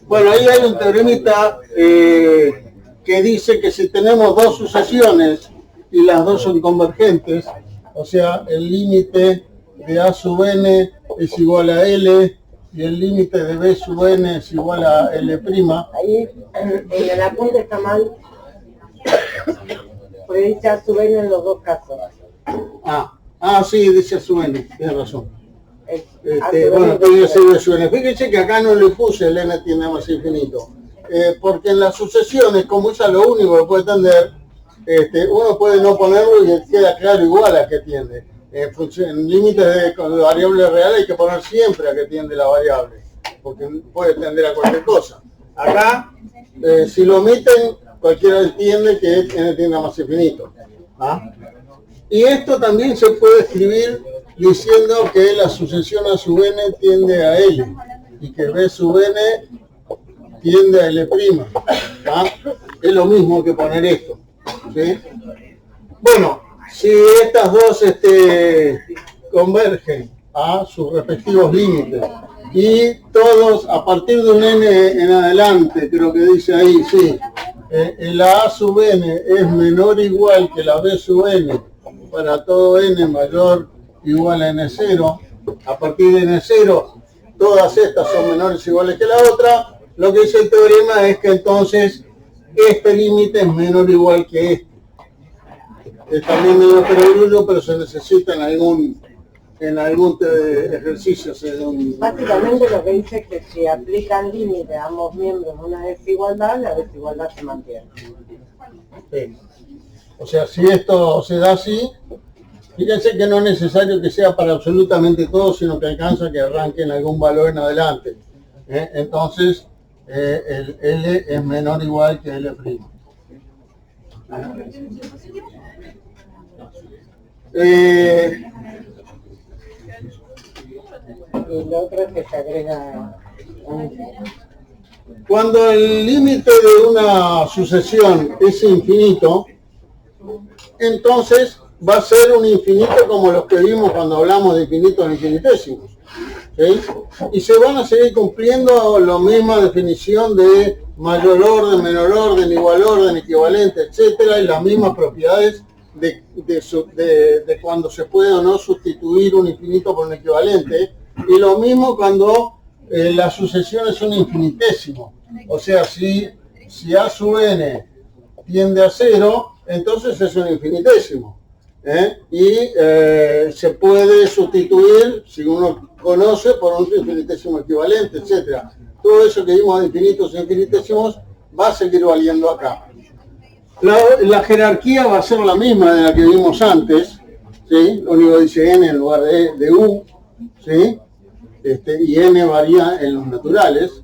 A: Bueno, ahí hay un teoremita que dice que si tenemos dos sucesiones y las dos son convergentes, o sea, el límite de A sub n es igual a L y el límite de B sub n es igual a L'.
D: Ahí en el apunte está mal, porque dice A sub n en los dos casos.
A: Sí, dice A sub n, tienes razón.
D: Bueno,
A: podría ser B sub n. Fíjense que acá no le puse el n tiende a más infinito, porque en las sucesiones, como es lo único que puede tender, uno puede no ponerlo y queda claro igual a qué tiende. En límites de variable real hay que poner siempre a qué tiende la variable, porque puede tender a cualquier cosa. Acá, si lo omiten, cualquiera entiende que n tiende a más infinito. ¿Ah? Y esto también se puede escribir diciendo que la sucesión a sub n tiende a L y que B sub n tiende a L'. ¿Ah? Es lo mismo que poner esto. ¿Sí? Bueno, si estas dos convergen a sus respectivos límites y todos a partir de un n en adelante, creo que dice ahí, sí, la a sub n es menor o igual que la b sub n para todo n mayor o igual a n0, a partir de n0 todas estas son menores o iguales que la otra, lo que dice el teorema es que entonces este límite es menor o igual que este. Es también medio perogrullo, pero se necesita en algún ejercicio.
D: Básicamente lo que dice es que si aplican límite a ambos miembros de una desigualdad, la desigualdad se mantiene.
A: Sí. O sea, si esto se da así, fíjense que no es necesario que sea para absolutamente todo, sino que alcanza que arranque en algún valor en adelante. Entonces, el L es menor o igual que L'.
D: Y lo otro es que se agrega
A: cuando el límite de una sucesión es infinito, entonces va a ser un infinito como los que vimos cuando hablamos de infinitos e infinitésimos. ¿Sí? Y se van a seguir cumpliendo la misma definición de mayor orden, menor orden, igual orden, equivalente, etcétera, y las mismas propiedades de cuando se puede o no sustituir un infinito por un equivalente, y lo mismo cuando las sucesiones son infinitésimo. O sea, si a sub n tiende a 0, entonces es un infinitésimo. Y se puede sustituir, si uno conoce, por un infinitésimo equivalente, etcétera. Todo eso que vimos de infinitos e infinitésimos va a seguir valiendo acá. La jerarquía va a ser la misma de la que vimos antes, ¿sí? Lo único que dice n en lugar de u, ¿sí? Y n varía en los naturales.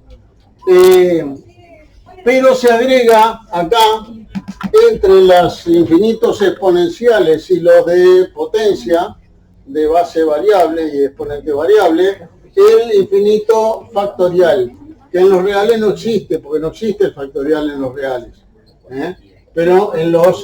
A: Pero se agrega acá, entre los infinitos exponenciales y los de potencia, de base variable y exponente variable, el infinito factorial, que en los reales no existe, porque no existe el factorial en los reales. Pero en los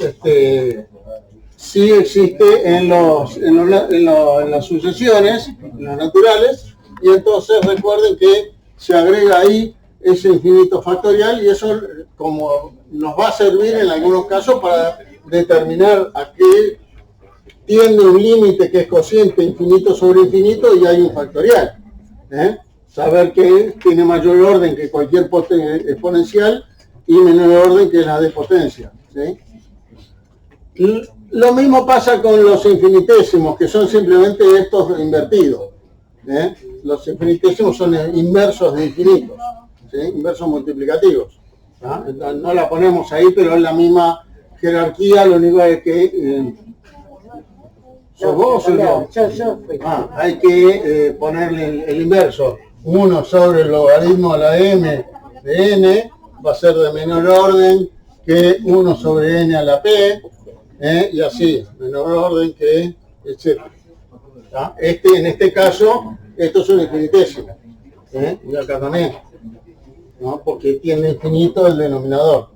A: sí existe en las sucesiones, en los naturales, y entonces recuerden que se agrega ahí ese infinito factorial y eso como nos va a servir en algunos casos para determinar a qué tiende un límite que es cociente infinito sobre infinito y hay un factorial. Saber que tiene mayor orden que cualquier exponencial y menor orden que la de potencia. ¿Sí? Lo mismo pasa con los infinitésimos, que son simplemente estos invertidos. Los infinitésimos son inversos de infinitos, ¿sí? Inversos multiplicativos. No la ponemos ahí, pero es la misma jerarquía, lo único es que... ¿sos vos o yo?
D: Yo fui.
A: Hay que ponerle el inverso. 1 sobre el logaritmo a la m de n va a ser de menor orden que 1 sobre n a la p, y así, menor orden que, etc. En este caso, esto es un infinitésimo, y acá también, ¿no? Porque tiene infinito el denominador.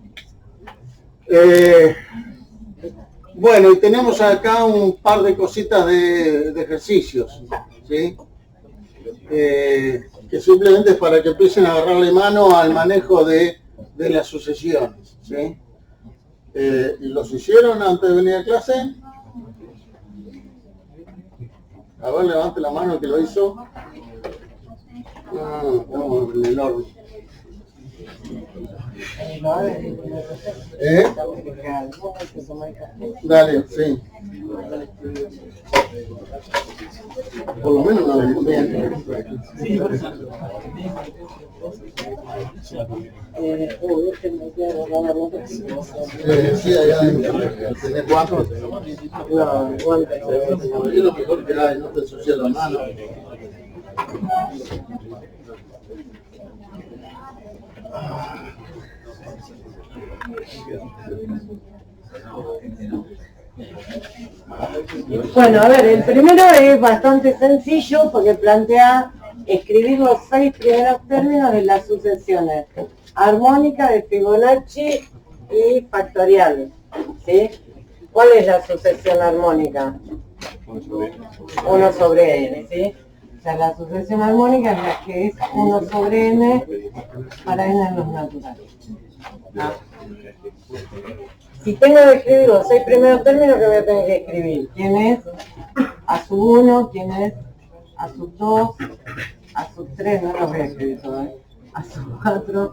A: Bueno, y tenemos acá un par de cositas de ejercicios, ¿sí? Que simplemente es para que empiecen a agarrarle mano al manejo de las sucesiones, ¿sí? ¿Y los hicieron antes de venir a clase? A ver, levante la mano el que lo hizo. Estamos en el orden. ¿Eh? Dale, sí. Por lo menos una vez. Sí, allá tenés 4. No, guantes. Es lo mejor que hay, no te ensucias la mano.
D: Bueno, a ver, el primero es bastante sencillo porque plantea escribir los 6 primeros términos de las sucesiones armónica de Fibonacci y factorial, ¿sí? ¿Cuál es la sucesión armónica? 1 sobre n, ¿sí? O sea, la sucesión armónica es la que es 1 sobre n para n en los naturales. ¿No? Si tengo que escribir los 6 primeros términos, ¿qué voy a tener que escribir? ¿Quién es a sub 1? ¿Quién es a sub 2? A sub 3, no los voy a escribir todos, a sub 4,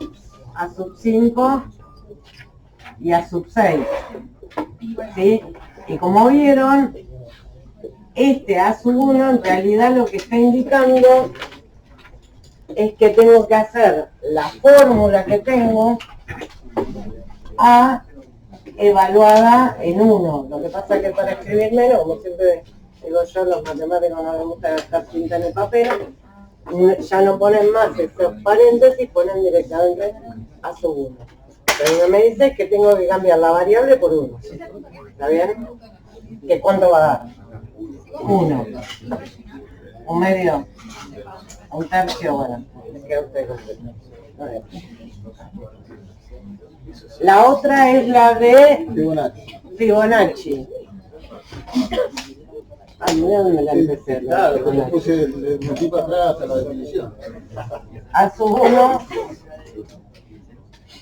D: a sub 5 y a sub 6. ¿Sí? Y como vieron, este a sub 1 en realidad lo que está indicando es que tengo que hacer la fórmula que tengo a evaluada en 1. Lo que pasa es que para escribir menos, como siempre digo yo, los matemáticos no les gusta gastar tinta en el papel, ya no ponen más estos paréntesis, ponen directamente a sub 1. Pero lo que me dice es que tengo que cambiar la variable por 1. ¿Está bien? ¿Que cuánto va a dar? 1. Un medio. Un tercio, bueno. ¿Qué usted contesta? A ver. La otra es la de Fibonacci. Ay, mira dónde me la empecé.
A: Claro, porque puse el metí para atrás hasta la definición.
D: A sub 1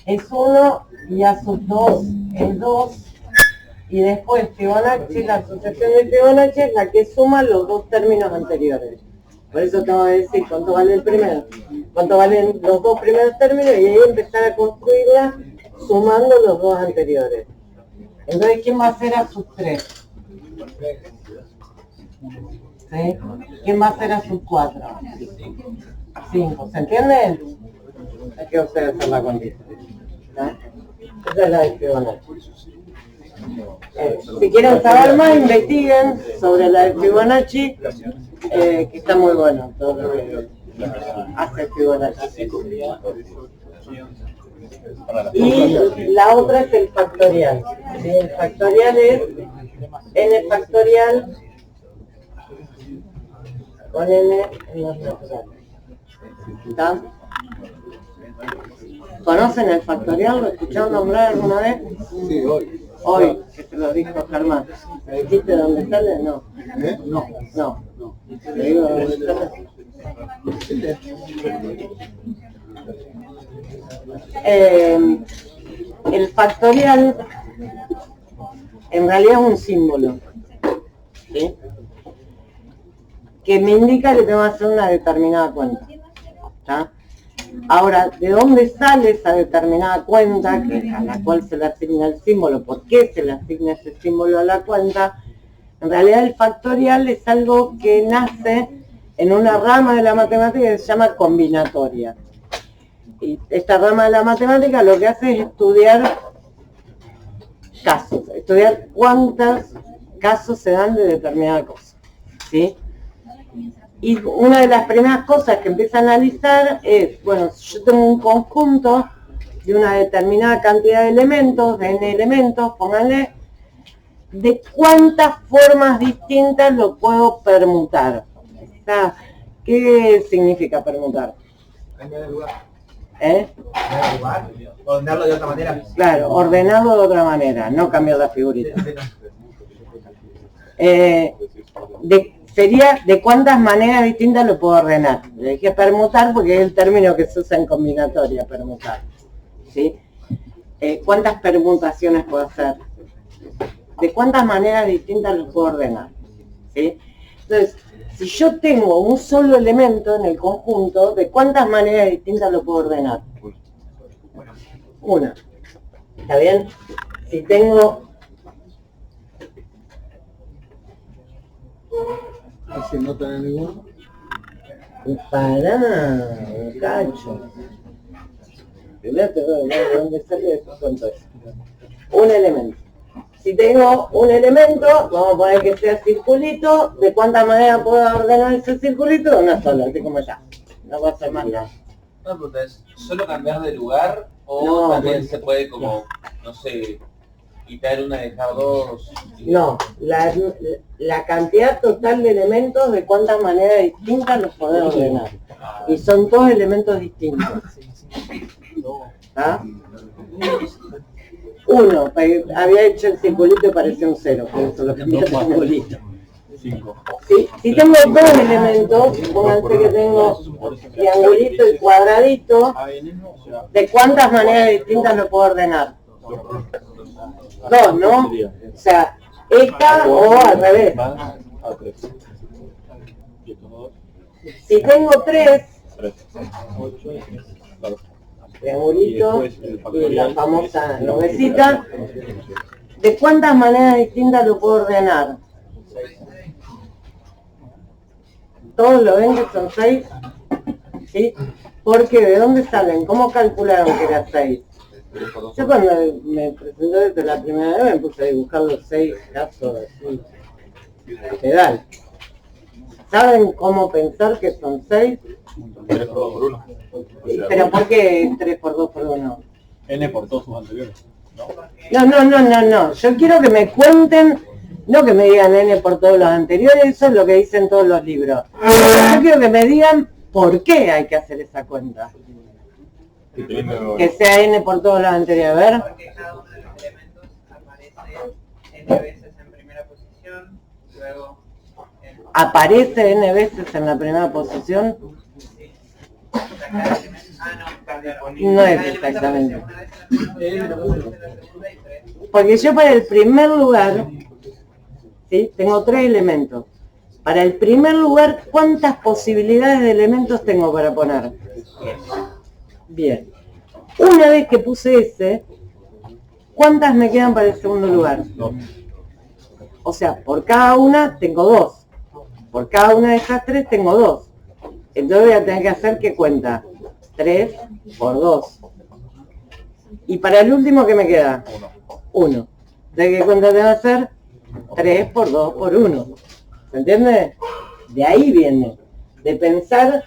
D: es 1 y a sub 2 es 2. Y después Fibonacci, la sucesión de Fibonacci es la que suma los 2 términos anteriores. Por eso tengo que decir cuánto vale el primero, cuánto valen los 2 primeros términos y ahí empezar a construirla sumando los 2 anteriores. Entonces, ¿quién va a ser a sub 3? ¿Sí? ¿Quién va a ser a sub 4? 5. ¿Se entiende? Hay que ustedes hacer la cuantía. Esa es la de Fibonacci. Si quieren saber más, investiguen sobre la de Fibonacci, que está muy bueno todo lo que hace Fibonacci. Y la otra es el factorial. ¿Sí? El factorial es n factorial con n en los naturales. ¿Está? ¿Conocen el factorial? ¿Lo escucharon nombrar alguna vez?
A: Sí, hoy.
D: Hoy, que te lo dijo Germán. ¿Me dijiste dónde sale? No.
A: ¿Eh? No.
D: No. ¿Te digo dónde sale? El factorial en realidad es un símbolo, ¿sí? Que me indica que tengo que hacer una determinada cuenta. ¿Está? Ahora, ¿de dónde sale esa determinada cuenta a la cual se le asigna el símbolo? ¿Por qué se le asigna ese símbolo a la cuenta? En realidad el factorial es algo que nace en una rama de la matemática que se llama combinatoria. Y esta rama de la matemática lo que hace es estudiar casos, estudiar cuántos casos se dan de determinada cosa, ¿sí? Y una de las primeras cosas que empieza a analizar es, bueno, si yo tengo un conjunto de una determinada cantidad de elementos, de n elementos, pónganle, de cuántas formas distintas lo puedo permutar. O sea, ¿qué significa permutar? ¿Eh?
B: Ordenarlo de otra manera.
D: Claro, ordenarlo de otra manera, no cambiar la figurita. Sería de cuántas maneras distintas lo puedo ordenar. Le dije permutar porque es el término que se usa en combinatoria, permutar. ¿Sí? ¿Cuántas permutaciones puedo hacer? ¿De cuántas maneras distintas lo puedo ordenar? ¿Sí? Entonces, si yo tengo un solo elemento en el conjunto, ¿de cuántas maneras distintas lo puedo ordenar? Una. ¿Está bien? Si tengo...
A: ¿Y si no tenés ninguno?
D: Pará, un cacho. Primero tengo que ver de dónde sale y después cuento eso. Un elemento. Si tengo un elemento, vamos a poner que sea circulito, ¿de cuántas maneras puedo ordenar ese circulito? De una sola, así como ya. No va a ser más nada.
B: Una pregunta es, ¿solo cambiar de lugar o
D: No,
B: también
D: bueno.
B: se puede como, no sé, quitar una, dejar dos?
D: No, la cantidad total de elementos, de cuántas maneras distintas los podemos ordenar. Y son todos elementos distintos. ¿Ah? Uno, había hecho el circulito y parecía un 0, por eso lo cambié al circulito. Si tengo dos elementos, pónganse que tengo triangulito y cuadradito, ¿de cuántas maneras distintas lo puedo ordenar? Dos, ¿no? O sea, esta o al revés. Si tengo tres, triangulito y la famosa nubecita, ¿de cuántas maneras distintas lo puedo ordenar? ¿Todos lo ven que son 6? ¿Sí? Porque ¿de dónde salen? ¿Cómo calcularon que era 6? Yo cuando me presenté desde la primera vez me puse a dibujar los 6 casos así, literal. ¿Saben cómo pensar que son 6?
C: 3 por 2 por 1.
D: ¿Pero por qué 3 por 2 por 1?
C: N por todos sus anteriores.
D: No. Yo quiero que me cuenten, no que me digan N por todos los anteriores, eso es lo que dicen todos los libros. Yo quiero que me digan por qué hay que hacer esa cuenta. Que sea N por todos los anteriores. A ver.
E: Porque cada uno de los elementos aparece N veces en primera posición, luego
D: ¿Aparece N veces en la primera posición?
E: cada elemento.
D: No es exactamente. Porque yo para el primer lugar, ¿sí? Tengo 3 elementos. Para el primer lugar, ¿cuántas posibilidades de elementos tengo para poner? Bien. Una vez que puse ese, ¿cuántas me quedan para el segundo lugar? O sea, por cada una tengo 2. Por cada una de esas 3 tengo 2. Entonces voy a tener que hacer ¿qué cuenta? 3 por 2. Y para el último, ¿qué me queda? 1. ¿De qué cuenta tengo que hacer? 3 por 2 por 1. ¿Se entiende? De ahí viene. De pensar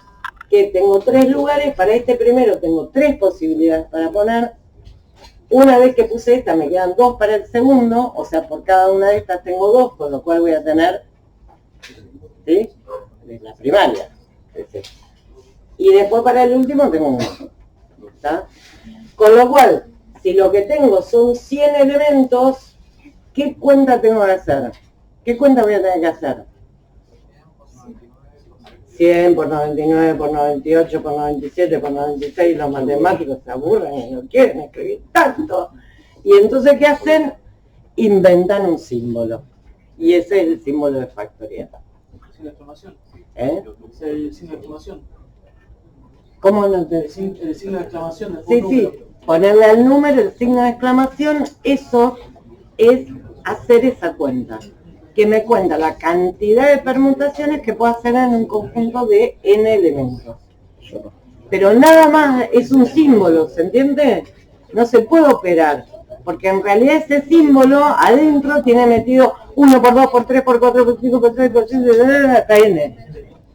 D: que tengo 3 lugares, para este primero tengo 3 posibilidades para poner. Una vez que puse esta me quedan 2 para el segundo, o sea, por cada una de estas tengo 2, con lo cual voy a tener, ¿sí? De la primaria. Y después para el último tengo 1. ¿Está? Con lo cual, si lo que tengo son 100 elementos, ¿qué cuenta tengo que hacer? ¿Qué cuenta voy a tener que hacer? 100 por 99 por 98 por 97 por 96, los matemáticos se aburren y no quieren escribir tanto. Y entonces, ¿qué hacen? Inventan un símbolo. Y ese es el símbolo de factorial.
F: Sin exclamación.
D: ¿Eh?
F: Es el signo de exclamación.
D: ¿Cómo no te...?
F: El signo de exclamación.
D: Sí. Ponerle al número el signo de exclamación, eso es hacer esa cuenta. Que me cuenta la cantidad de permutaciones que puedo hacer en un conjunto de n elementos. Pero nada más es un símbolo, ¿se entiende? No se puede operar, porque en realidad ese símbolo adentro tiene metido 1 por 2 por 3 por 4 por 5 por 6 por 7 hasta n.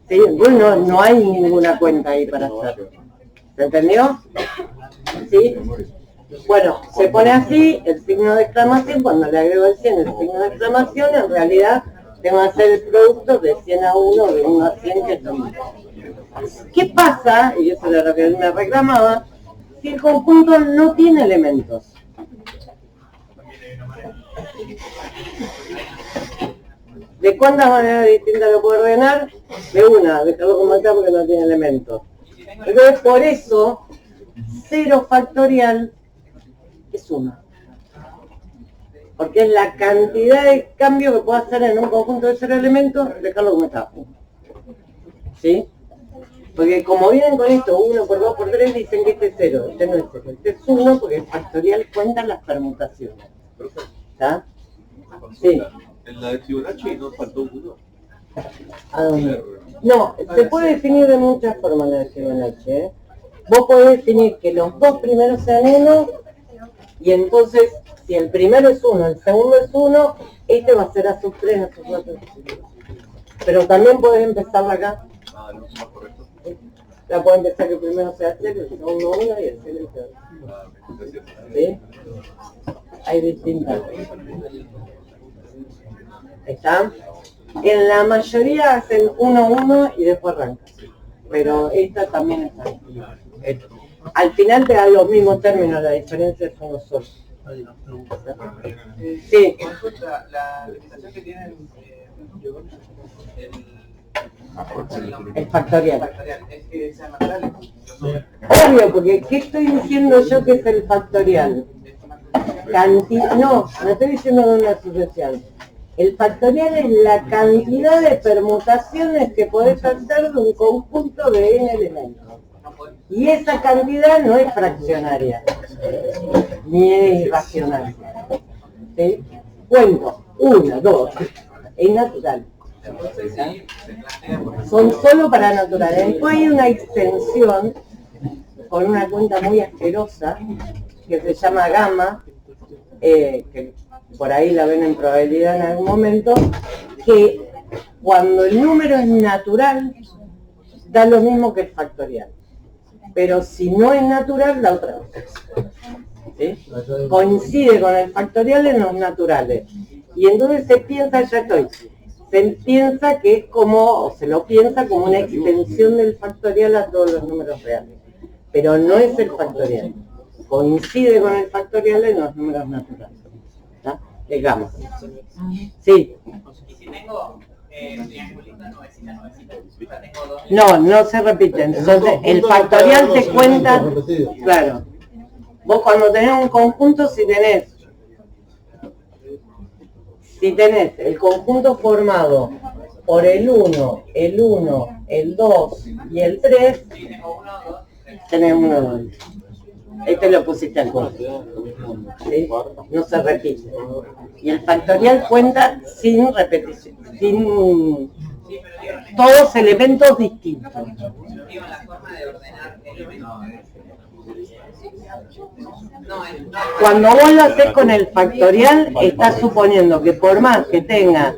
D: ¿Sí? Bueno, no hay ninguna cuenta ahí para hacer. ¿Se entendió? ¿Sí? Bueno, se pone así, el signo de exclamación, cuando le agrego el 100, el signo de exclamación, en realidad tengo que hacer el producto de 100 a 1, de 1 a 100, que es lo mismo. ¿Qué pasa? Y eso era lo que él me reclamaba, si el conjunto no tiene elementos. ¿De cuántas maneras distintas lo puedo ordenar? De una, dejarlo como acá porque no tiene elementos. Entonces, por eso, 0 factorial es 1. Porque es la cantidad de cambio que puedo hacer en un conjunto de 0 elementos, dejarlo como está. ¿Sí? Porque como vienen con esto, 1 por 2 por 3, dicen que este es 0, este no es 0, este es 1 porque el factorial cuenta las permutaciones. ¿Está? Sí.
G: En la de Fibonacci nos faltó un 1.
D: ¿A dónde? No, se puede definir de muchas formas la de Fibonacci, ¿eh? Vos podés definir que los dos primeros sean 1 y entonces si el primero es 1, el segundo es 1, este va a ser a sub 3, a sub 4. Pero también podés empezarla acá.
G: Ah, no, más correcto.
D: La puedo empezar que el primero sea 0, el segundo 1 y el segundo 0. ¿Sí? Hay distintas. ¿Está? En la mayoría hacen 1, 1 y después arrancan. Pero esta también está. Al final te dan los mismos términos, la diferencia es uno solo. Sí.
E: La limitación que tienen
D: El factorial.
E: es que sean naturales.
D: Obvio, porque ¿qué estoy diciendo yo que es el factorial? No estoy diciendo de una sucesión. El factorial es la cantidad de permutaciones que podés hacer de un conjunto de n elementos. Y esa cantidad no es fraccionaria, ni es irracional. ¿Sí? Cuento, 1, 2, es natural. Son solo para naturales. Después hay una extensión con una cuenta muy asquerosa que se llama gamma, que por ahí la ven en probabilidad en algún momento, que cuando el número es natural da lo mismo que el factorial, pero si no es natural da otra cosa. ¿Sí? Coincide con el factorial en los naturales y entonces se piensa, se piensa que es como, o se lo piensa como una extensión del factorial a todos los números reales, pero no es el factorial, coincide con el factorial en los números naturales. ¿Está? Es gamma. Sí.
E: Y si tengo triangulito, nuevecita, o sea, tengo dos...
D: No se repiten. Entonces, el factorial te cuenta, claro. Vos cuando tenés un conjunto, si tenés el conjunto formado por el 1, el 2 y el 3, tenés 1, 2. Este lo pusiste al conjunto. ¿Sí? No se repite. Y el factorial cuenta sin repetición, sin todos elementos distintos.
E: Digo, la forma de ordenar elementos.
D: Cuando vos lo haces con el factorial, estás suponiendo que por más que tenga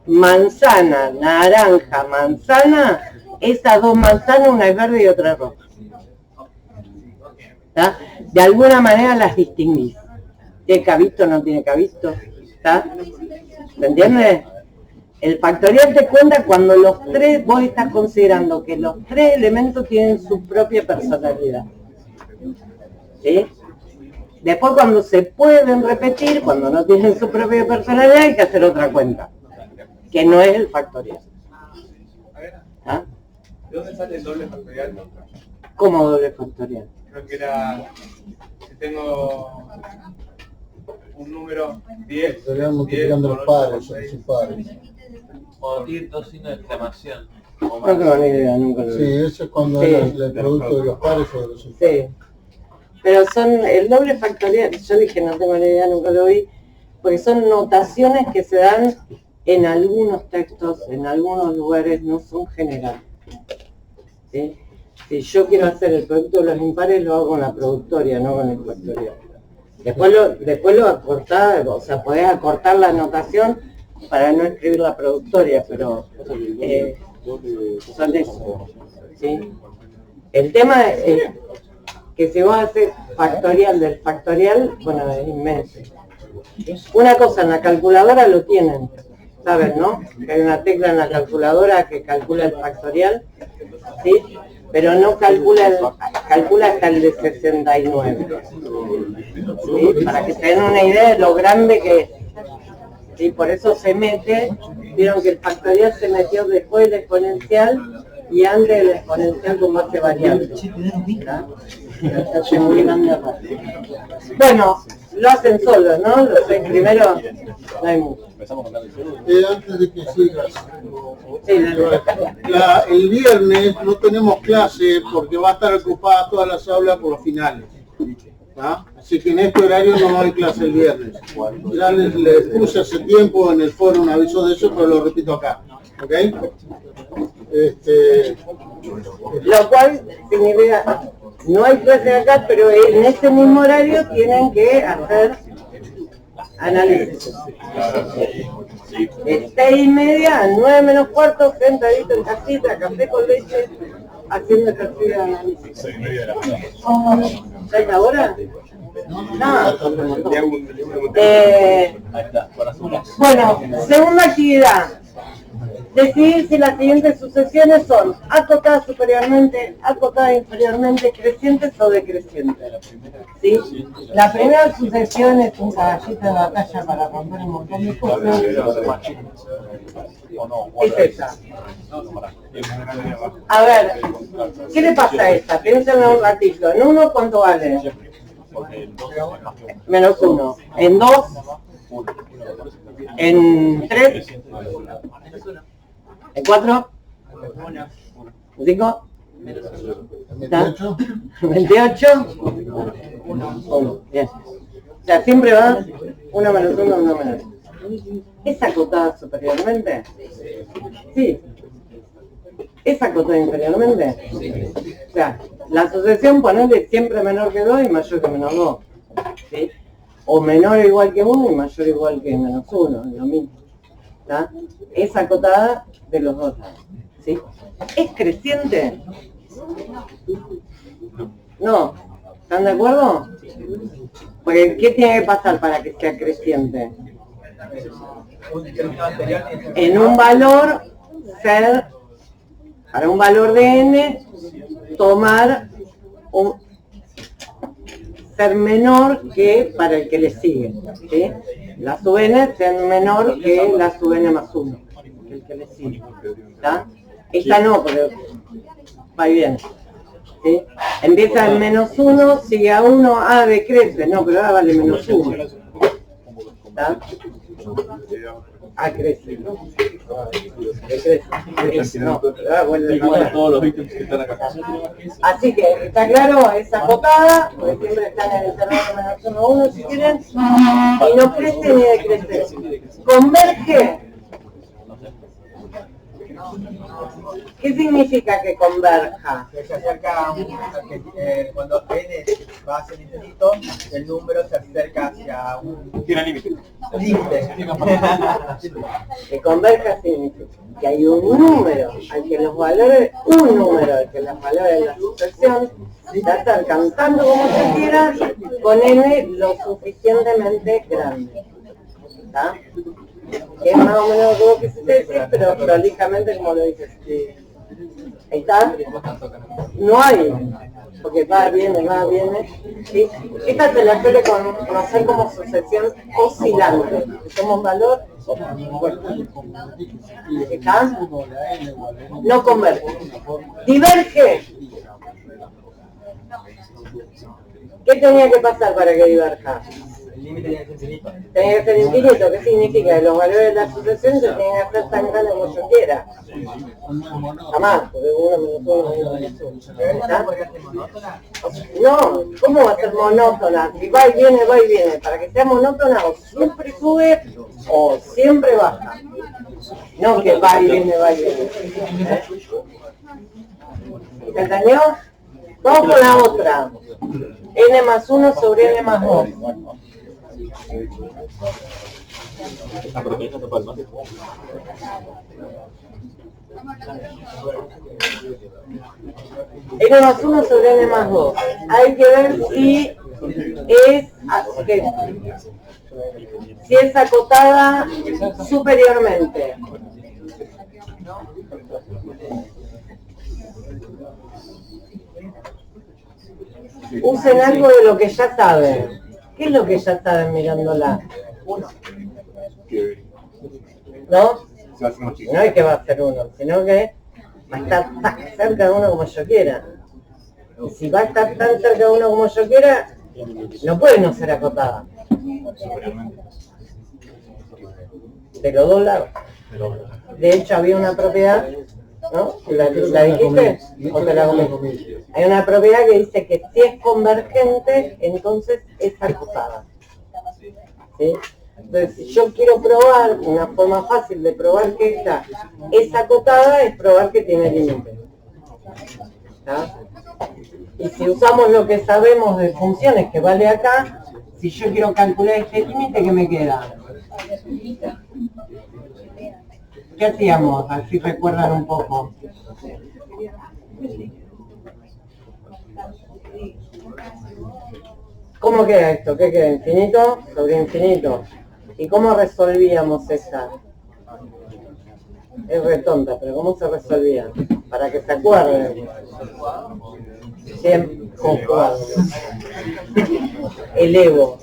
D: manzana, naranja, manzana, esas dos manzanas, una es verde y otra es roja. ¿Está? De alguna manera las distinguís. ¿Tiene cabisto o no tiene cabisto? ¿Está? ¿Se entiende? El factorial te cuenta cuando los tres, vos estás considerando que los tres elementos tienen su propia personalidad. ¿Sí? Después cuando se pueden repetir, cuando no tienen su propia personalidad, hay que hacer otra cuenta, que no es el factorial. ¿Ah?
B: ¿De dónde sale el doble factorial?
D: ¿Cómo doble factorial?
B: Creo que era, si tengo un número 10,
A: Estarían multiplicando los pares, o sus pares.
G: O tiene dos signos de exclamación.
D: No tengo ni idea, nunca lo vi.
A: Sí, eso es cuando
D: Sí.
A: es el producto de los pares o de los impares.
D: Sí. Pero son el doble factorial, yo dije no tengo ni idea, nunca lo vi, porque son notaciones que se dan en algunos textos, en algunos lugares, no son generales. ¿Sí? Si yo quiero hacer el producto de los impares, lo hago con la productoria, no con el factorial. Después lo acortás, o sea, podés acortar la notación para no escribir la productoria, pero son eso. ¿Sí? El tema es que si vos haces factorial del factorial, bueno, es inmenso. Una cosa, en la calculadora lo tienen, ¿saben, no? Que hay una tecla en la calculadora que calcula el factorial, ¿sí? Pero no calcula hasta el de 69. ¿Sí? Para que se den una idea de lo grande que es. ¿Sí? Por eso se mete, vieron que el factorial se metió después del exponencial y antes del exponencial con base variable. ¿Verdad? Muy grande. Bueno, lo hacen solos, ¿no? Los 6 primeros, no hay mucho.
A: Antes de que sigas,
D: Sí, dale.
A: el viernes no tenemos clase porque va a estar ocupada todas las aulas por los finales. ¿Ah? Así que en este horario no hay clase el viernes. Ya les puse hace tiempo en el foro un aviso de eso, pero lo repito acá. ¿Ok?
D: Lo cual significa, no hay clase acá, pero en ese mismo horario tienen que hacer análisis. De 6:30 a 9 menos cuarto, sentadito en casita, café con leche, haciendo ejercicio de análisis. 6 ahora? No. Bueno, segunda actividad. Decidir si las siguientes sucesiones son acotadas superiormente, acotadas inferiormente, crecientes o decrecientes. ¿Sí? La primera sucesión es un caballito de batalla para romper un montón de cosas. Es esa. A ver, ¿qué le pasa a esta? Piénsenlo un ratito. En 1, ¿cuánto vale? Menos 1. En 2, en 3, en 4, en 5,
A: 28.
D: 28, 1. Bien. O sea, siempre va 1 menos 1, 1 menos 1. ¿Es acotada superiormente? Sí. ¿Es acotada inferiormente? O sea, la sucesión, ponele siempre menor que 2 y mayor que menos 2. ¿Sí? O menor o igual que 1 y mayor o igual que menos 1, lo mismo. ¿Tá? Es acotada de los dos lados. ¿Sí? ¿Es creciente? No. ¿Están de acuerdo? Porque, ¿qué tiene que pasar para que sea creciente? En un valor, para un valor de n, tomar ser menor que para el que le sigue. ¿Sí? La sub n ser menor que la sub n más 1, que el que le sigue. ¿Tá? Esta no, porque va y viene. ¿Sí? Empieza en menos 1, sigue a 1, decrece, no, pero ahora vale menos 1. ¿Tá? Crece. Decrece. No, ahora vuelve a
G: todos los ítems que están acá.
D: Así que, ¿está claro? Es acotada, porque siempre están en el intervalo menos 1, 1 si quieren, y no crece ni decrece. Converge. ¿Qué significa que converja?
B: Que se acerca cuando n va hacia el infinito, el número se acerca hacia un
C: Tiene límite.
B: límite.
D: Que converja significa que hay un número al que los valores, de la sucesión se acercan tanto como se quiera con n lo suficientemente grande. ¿Está? Que es más o menos lo que se dice, pero prolijamente como lo dices. Ahí está. No hay, porque va, viene. ¿Sí? Esta se la suele conocer como sucesión oscilante. Somos valor. ¿Está? No converge. Diverge. ¿Qué tenía que pasar para que diverja?
B: El límite es infinito.
D: Tenía que ser infinito. ¿Qué significa? Que los valores de la sucesión se tienen que hacer tan grandes como yo quiera. Jamás, porque 1 menos 1 menos 1. ¿Está? No, ¿cómo va a ser monótona? Si va y viene. Para que sea monótona, o siempre sube o siempre baja. No que va y viene. ¿Se entendió? Vamos con la otra. N más 1 sobre N más 2. N más 1 sobre N más 2. Hay que ver si es acotada superiormente. Usen algo de lo que ya saben. ¿Qué es lo que ya saben mirándola? ¿No? No es que va a ser 1, sino que va a estar tan cerca de 1 como yo quiera. Y si va a estar tan cerca de 1 como yo quiera, no puede no ser acotada.
C: superiormente.
D: De los dos lados. De hecho, había una propiedad, ¿no? ¿La dijiste? ¿O te la comí? Hay una propiedad que dice que si es convergente, entonces es acotada. ¿Sí? Entonces, si yo quiero probar, una forma fácil de probar que esta es acotada es probar que tiene límite. ¿Está? Y si usamos lo que sabemos de funciones que vale acá, si yo quiero calcular este límite, ¿qué me queda? ¿Qué hacíamos? Así recuerdan un poco. ¿Cómo queda esto? ¿Qué queda? ¿Infinito sobre infinito? ¿Y cómo resolvíamos esa? Es re tonta, pero ¿cómo se resolvía? Para que se acuerden. Siempre conjugado. Elevo.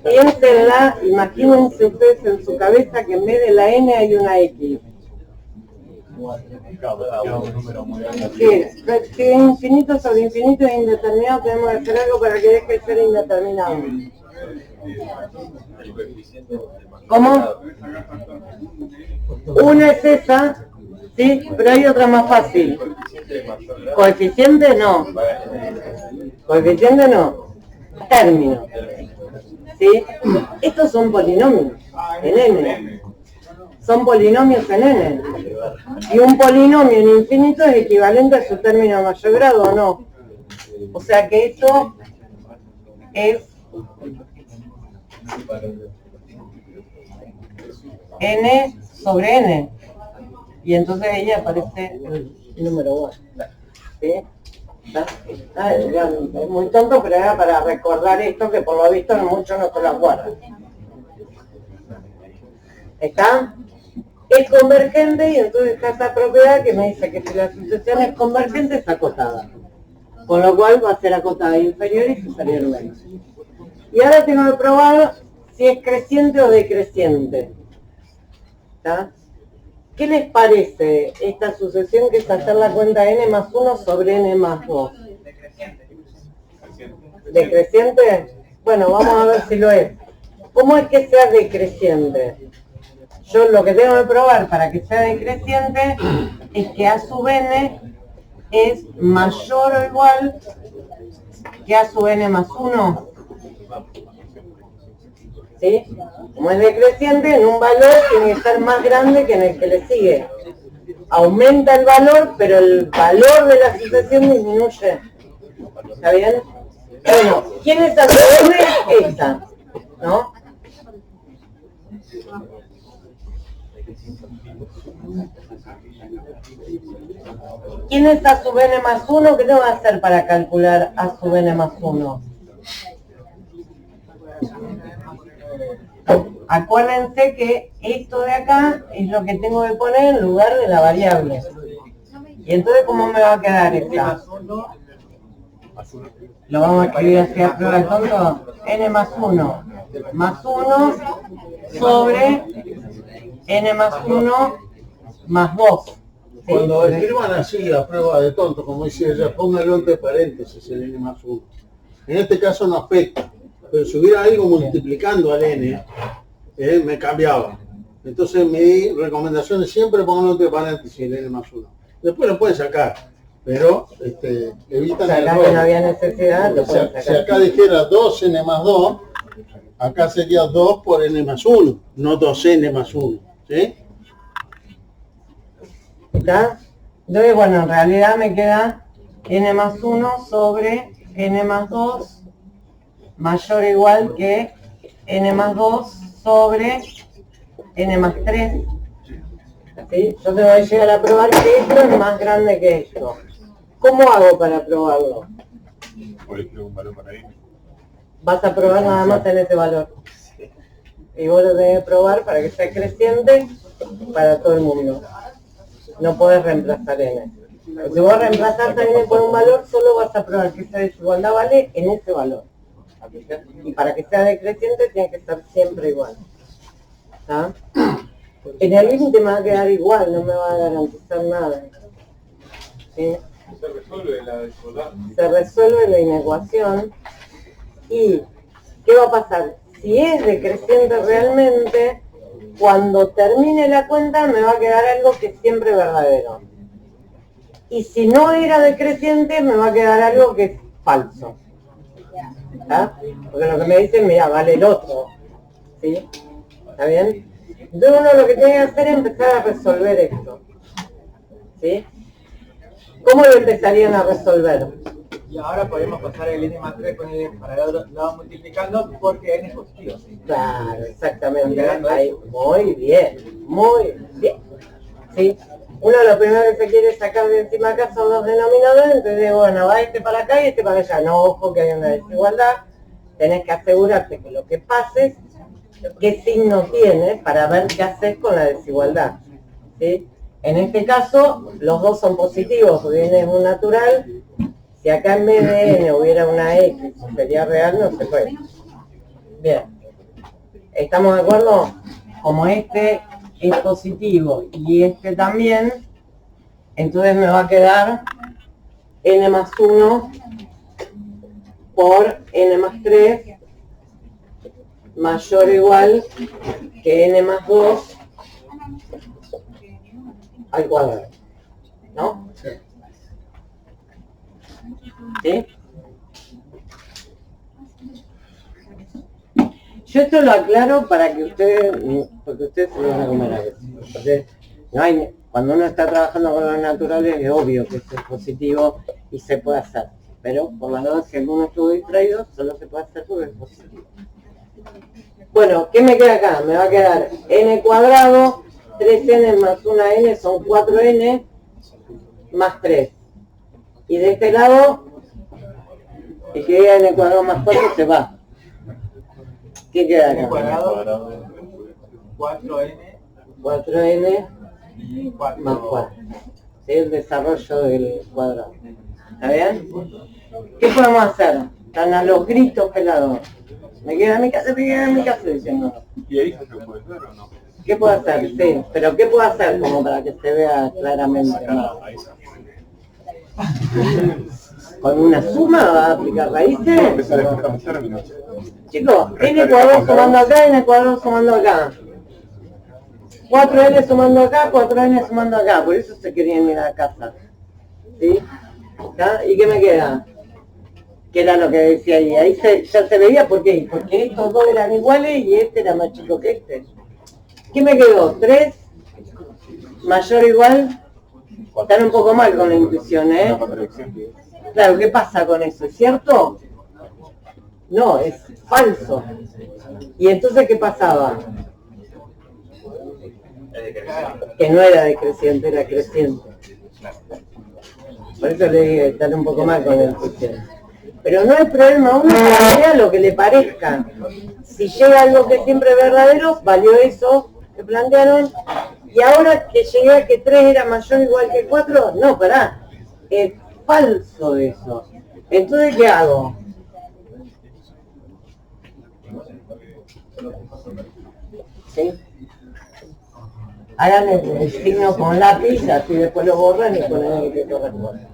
D: Piénsenla, imagínense ustedes en su cabeza que en vez de la n hay una x. Si infinito sobre infinito es indeterminado, tenemos que hacer algo para que deje de ser indeterminado. ¿Cómo? Una es esa, sí, pero hay otra más fácil. ¿Coeficiente? No. ¿Coeficiente? No. Término. ¿Sí? Estos son polinomios en n. Son polinomios en n. Y un polinomio en infinito es equivalente a su término de mayor grado, ¿o no? O sea que esto es n sobre n. Y entonces ahí aparece el número 1. ¿Sí? Es muy tonto, pero era para recordar esto que por lo visto muchos no se lo acuerdan. ¿Está? Es convergente y entonces está esta propiedad que me dice que si la sucesión es convergente es acotada. Con lo cual va a ser acotada inferior y superior menos. Y ahora tengo que probar si es creciente o decreciente. ¿Está? ¿Qué les parece esta sucesión que es hacer la cuenta n más 1 sobre n más 2? ¿Decreciente? Bueno, vamos a ver si lo es. ¿Cómo es que sea decreciente? Yo lo que tengo que probar para que sea decreciente es que a sub n es mayor o igual que a sub n más 1. ¿Sí? Como es decreciente, en un valor tiene que ser más grande que en el que le sigue. Aumenta el valor, pero el valor de la sucesión disminuye. ¿Está bien? Bueno, ¿quién es a sub n? Esta, ¿no? ¿Quién es a sub n más 1? ¿Qué tengo que hacer para calcular a sub n más 1? Acuérdense que esto de acá es lo que tengo que poner en lugar de la variable. Y entonces, ¿cómo me va a quedar esta? Lo vamos a escribir así a prueba de tonto. N más 1 sobre n más 1 más 2. ¿Sí?
A: Cuando escriban así a prueba de tonto, como dice ella, póngalo entre paréntesis el n más 1. En este caso no afecta, pero si hubiera algo multiplicando al n, me cambiaba. Entonces mi recomendación es siempre ponerlo entre paréntesis el n más 1. Después lo pueden sacar, pero evitan el
D: acá
A: error.
D: que no había necesidad, lo pueden sacar.
A: Si acá dijera 2n más 2, acá sería 2 por n más 1, no 2n más 1. ¿Sí?
D: ¿Está? Entonces, bueno, en realidad me queda n más 1 sobre n más 2 mayor o igual que n más 2 sobre n más 3. ¿Sí? Yo te voy a llegar a probar que esto es más grande que esto. ¿Cómo hago para probarlo?
C: Podés crear un valor para n.
D: Vas a probar nada más en ese valor. Y vos lo tenés que probar para que sea creciente para todo el mundo. No podés reemplazar n. Pero si vos reemplazás a n por un valor, solo vas a probar que esa desigualdad vale en ese valor. Y para que sea decreciente tiene que ser siempre igual. ¿Está? En el límite me va a quedar igual, no me va a garantizar nada. ¿Sí?
G: Se resuelve la desigualdad.
D: Se resuelve la inecuación, ¿Y qué va a pasar? Si es decreciente realmente, cuando termine la cuenta me va a quedar algo que es siempre verdadero. Y si no era decreciente, me va a quedar algo que es falso. ¿Está? Porque lo que me dicen, mira, vale el otro. ¿Sí? ¿Está bien? Entonces uno lo que tiene que hacer es empezar a resolver esto. ¿Sí? ¿Cómo lo empezarían a resolver?
B: Y ahora podemos pasar el n más 3 con el para el otro lado multiplicando porque n es positivo.
D: Claro, exactamente. Ahí. Muy bien, muy bien. ¿Sí? Uno lo primero que se quiere sacar de encima acá son los denominadores, entonces bueno, va este para acá y este para allá. No, ojo que hay una desigualdad. Tenés que asegurarte que lo que pases, qué signo tiene para ver qué haces con la desigualdad. ¿Sí? En este caso, los dos son positivos, porque n es un natural. Si acá en vez de n hubiera una x, sería real, no se puede. Bien. ¿Estamos de acuerdo? Como este es positivo y este también, entonces me va a quedar n más 1 por n más 3 mayor o igual que n más 2 al cuadrado. ¿No? ¿Sí? Yo esto lo aclaro para que ustedes, porque ustedes se lo van a comer a veces. Porque no hay, cuando uno está trabajando con los naturales es obvio que esto es positivo y se puede hacer. Pero por las dudas, si alguno estuvo distraído, solo se puede hacer porque es positivo. Bueno, ¿qué me queda acá? Me va a quedar n cuadrado, 3n más 1n son 4n más 3. Y de este lado, el que queda n cuadrado más 4 se va. ¿Qué queda
B: N
D: acá?
B: cuadrado 4n
D: 4n
B: y 4
D: más 4. ¿Sí? El desarrollo del cuadrado. ¿Está bien? ¿Qué podemos hacer? Están a los gritos pelados. Me queda en mi casa, me queda en mi casa diciendo.
C: ¿Y ahí se lo puedes ver o no?
D: ¿Qué puedo hacer? Sí, pero ¿qué puedo hacer como para que se vea claramente?
C: Ahí está.
D: ¿Con una suma va a aplicar raíces?
C: Empezar a descontar los términos.
D: Chicos, n cuadrado sumando acá, n cuadrado sumando acá. 4n sumando acá, 4n sumando acá. Por eso se querían ir a casa. ¿Sí? ¿Está? ¿Y qué me queda? Que era lo que decía ahí. Ahí ya se veía por qué. Porque estos dos eran iguales y este era más chico que este. ¿Qué me quedó? 3 mayor o igual. Están un poco mal con la intuición, ¿eh?
C: Una contradicción.
D: Claro, ¿qué pasa con eso? ¿Es cierto? No, es falso. ¿Y entonces qué pasaba? Que no era decreciente, era creciente. Por eso le digo, están un poco mal con la intuición. Pero no hay problema, uno plantea lo que le parezca. Si llega algo que siempre es verdadero, valió eso que plantearon. Y ahora que llegué a que 3 era mayor o igual que 4, no, pará. Es falso eso. Entonces, ¿qué hago? ¿Sí? Hagan el signo con lápiz, así después lo borran y ponen el que corresponde.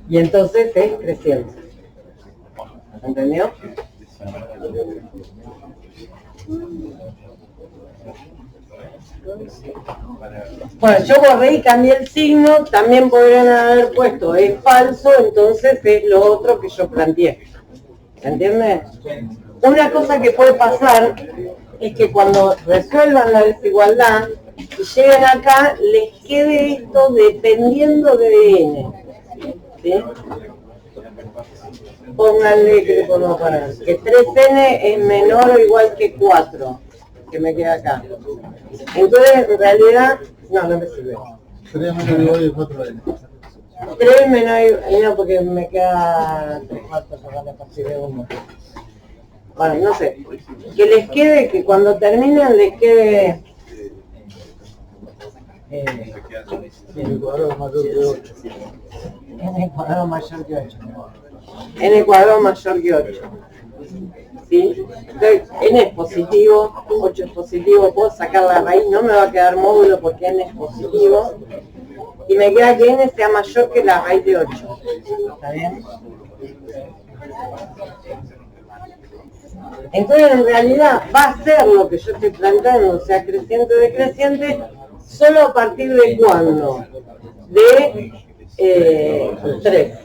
D: Y entonces es creciente. ¿Entendió? Bueno, yo borré y cambié el signo, también podrían haber puesto es falso, entonces es lo otro que yo planteé. ¿Entiendes? Una cosa que puede pasar es que cuando resuelvan la desigualdad y lleguen acá, les quede esto dependiendo de n. ¿Sí? Pónganle que le podemos poner que 3n es menor o igual que 4, que me queda acá. Entonces, en realidad, no me sirve.
A: 3 menor igual que 4n.
D: 3 menor, no, porque me queda 3 cuartos a partir de 1. Bueno, no sé. Que les quede, que cuando terminen les quede...
A: El cuadrado mayor que 8.
D: n cuadrado mayor que 8. N cuadrado mayor que 8. ¿Sí? Entonces, n es positivo, 8 es positivo, puedo sacar la raíz, no me va a quedar módulo porque n es positivo. y me queda que n sea mayor que la raíz de 8. ¿Está bien? Entonces en realidad va a ser lo que yo estoy planteando, o sea, creciente o decreciente, solo a partir de cuándo, de 3,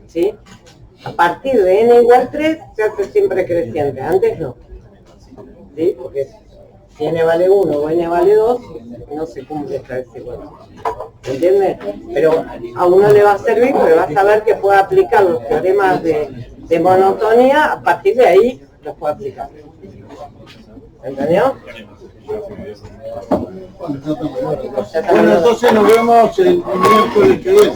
D: ¿sí? A partir de n igual 3 se hace siempre creciente, antes no, ¿sí? Porque si n vale 1 o n vale 2, no se cumple esta desigualdad, ¿entiendes? Pero a uno le va a servir porque va a saber que puede aplicar los teoremas de monotonía, a partir de ahí los puede aplicar. ¿Entendió?
A: Bueno, entonces nos vemos el miércoles que viene.